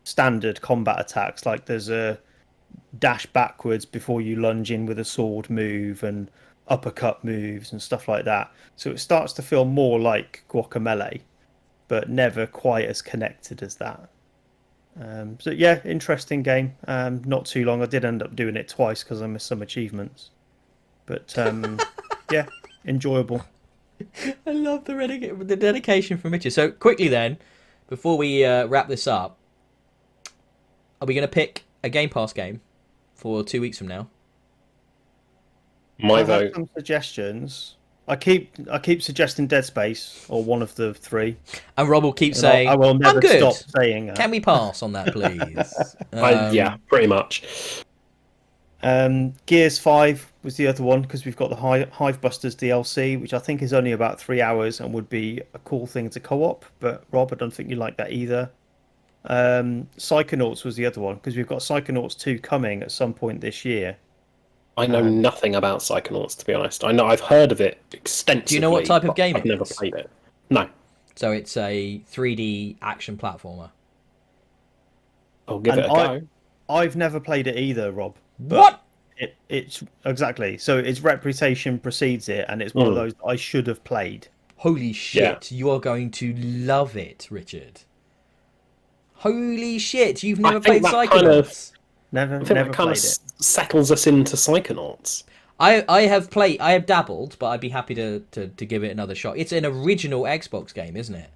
standard combat attacks, like there's a dash backwards before you lunge in with a sword move and uppercut moves and stuff like that. So it starts to feel more like Guacamelee, but never quite as connected as that. So yeah, interesting game. Not too long. I did end up doing it twice because I missed some achievements, but yeah, enjoyable. I love the dedication from Richard. So quickly then, before we wrap this up, are we going to pick a Game Pass game for 2 weeks from now? My I have vote. some suggestions. I keep suggesting Dead Space or one of the three, And Rob will keep and I saying, will "I'm never good. stop saying that. Can we pass on that, please?" Yeah, pretty much. Gears 5 was the other one because we've got the Hivebusters DLC, which I think is only about 3 hours and would be a cool thing to co-op. But Rob, I don't think you like that either. Psychonauts was the other one because we've got Psychonauts 2 coming at some point this year. I know nothing about Psychonauts, to be honest. I know I've heard of it extensively. Do you know what type of but game I've it never is? played it. No. So it's a 3D action platformer. I'll give And it a go. I've never played it either, Rob. But What? It's exactly. So its reputation precedes it, and it's one of those I should have played. Holy shit! You are going to love it, Richard. Holy shit! You've never played think that Psychonauts. Never I think that kind played of it. settles us into Psychonauts. I have dabbled, but I'd be happy to give it another shot. It's an original Xbox game, isn't it?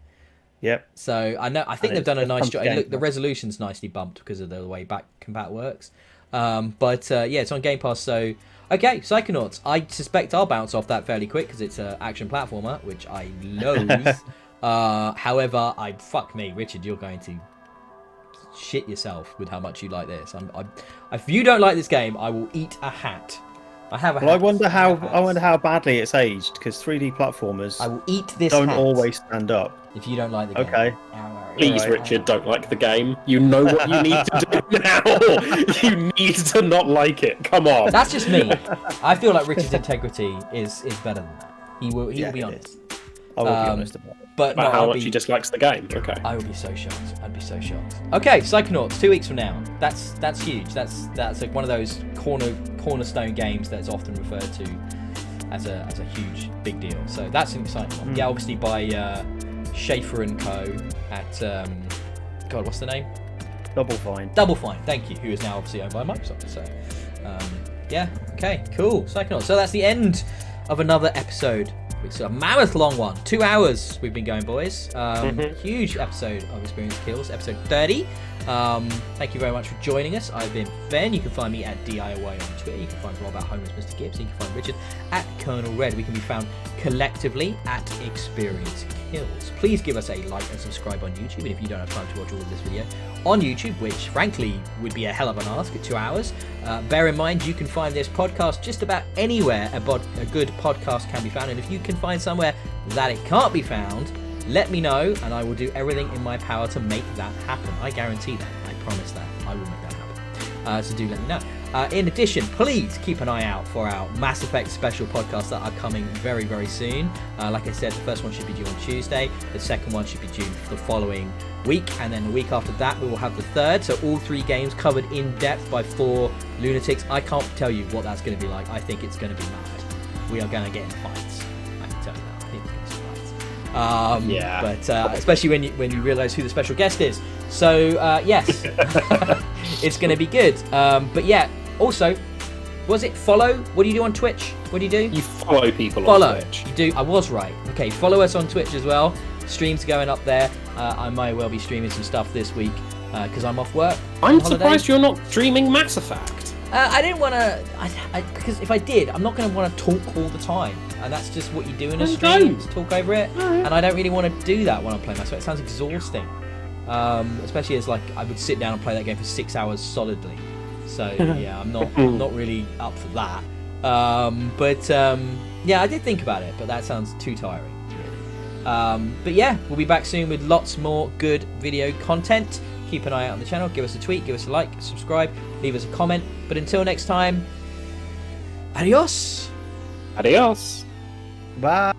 Yep. So I think they've done a nice job. game, Look, the right? resolution's nicely bumped because of the way back combat works. But it's on Game Pass. So okay, Psychonauts. I suspect I'll bounce off that fairly quick because it's an action platformer, which I loathe. However, fuck me, Richard, you're going to shit yourself with how much you like this. If you don't like this game, I will eat a hat. I have a hat. Well, I wonder how badly it's aged, because 3D platformers I will eat this don't hat always stand up. if you don't like the game. Okay. Please, Alright. Richard, don't like the game. You know what you need to do now. You need to not like it. Come on. That's just me. I feel like Richard's integrity is better than that. He will be it honest. is. I will be honest about it. But About no, how I'll much be, he dislikes the game. Okay. I would be so shocked. I'd be so shocked. Okay, Psychonauts, 2 weeks from now. That's huge. That's like one of those cornerstone games that's often referred to as a huge big deal. So that's an exciting one. Yeah, obviously by Schaefer and Co. at God, what's the name? Double Fine. Double Fine. Thank you. Who is now obviously owned by Microsoft. So yeah, okay, cool. Psychonauts. So that's the end of another episode. It's a mammoth long one. 2 hours we've been going, boys. Huge episode of Experience Kills, episode 30. Thank you very much for joining us. I've been Ben. You can find me at DIY on Twitter. You can find Rob at Home as Mr. Gibbs. You can find Richard at Colonel Red. We can be found collectively at Experience Kills. Please give us a like and subscribe on YouTube. And if you don't have time to watch all of this video on YouTube, which frankly would be a hell of an ask at 2 hours, bear in mind you can find this podcast just about anywhere a good podcast can be found. And if you can find somewhere that it can't be found, let me know and I will do everything in my power to make that happen. I guarantee that. I promise that. I will make that happen. So do let me know. In addition, please keep an eye out for our Mass Effect special podcasts that are coming very, very soon. Like I said, the first one should be due on Tuesday. The second one should be due the following week. And then the week after that, we will have the third. So all 3 games covered in depth by 4 lunatics. I can't tell you what that's going to be like. I think it's going to be mad. We are going to get in fights. I can tell you that. I think it's going to be fights. Yeah. But especially when you realise who the special guest is. So yes, it's going to be good. But yeah, also, was it follow? What do you do on Twitch? What do you do? You follow people Follow. on Twitch. You do. I was right. Okay, follow us on Twitch as well. Streams going up there. I might well be streaming some stuff this week because I'm off work. I'm on holiday. surprised you're not streaming Mass Effect. I didn't want to, because if I did, I'm not going to want to talk all the time, and that's just what you do in a stream, to talk over it, and I don't really want to do that when I'm playing Mass Effect. It sounds exhausting, especially as like I would sit down and play that game for 6 hours solidly. So yeah, I'm not really up for that. Yeah, I did think about it, but that sounds too tiring. But yeah, we'll be back soon with lots more good video content. Keep an eye out on the channel, give us a tweet, give us a like, subscribe, leave us a comment. But until next time, adios. Adios. Bye.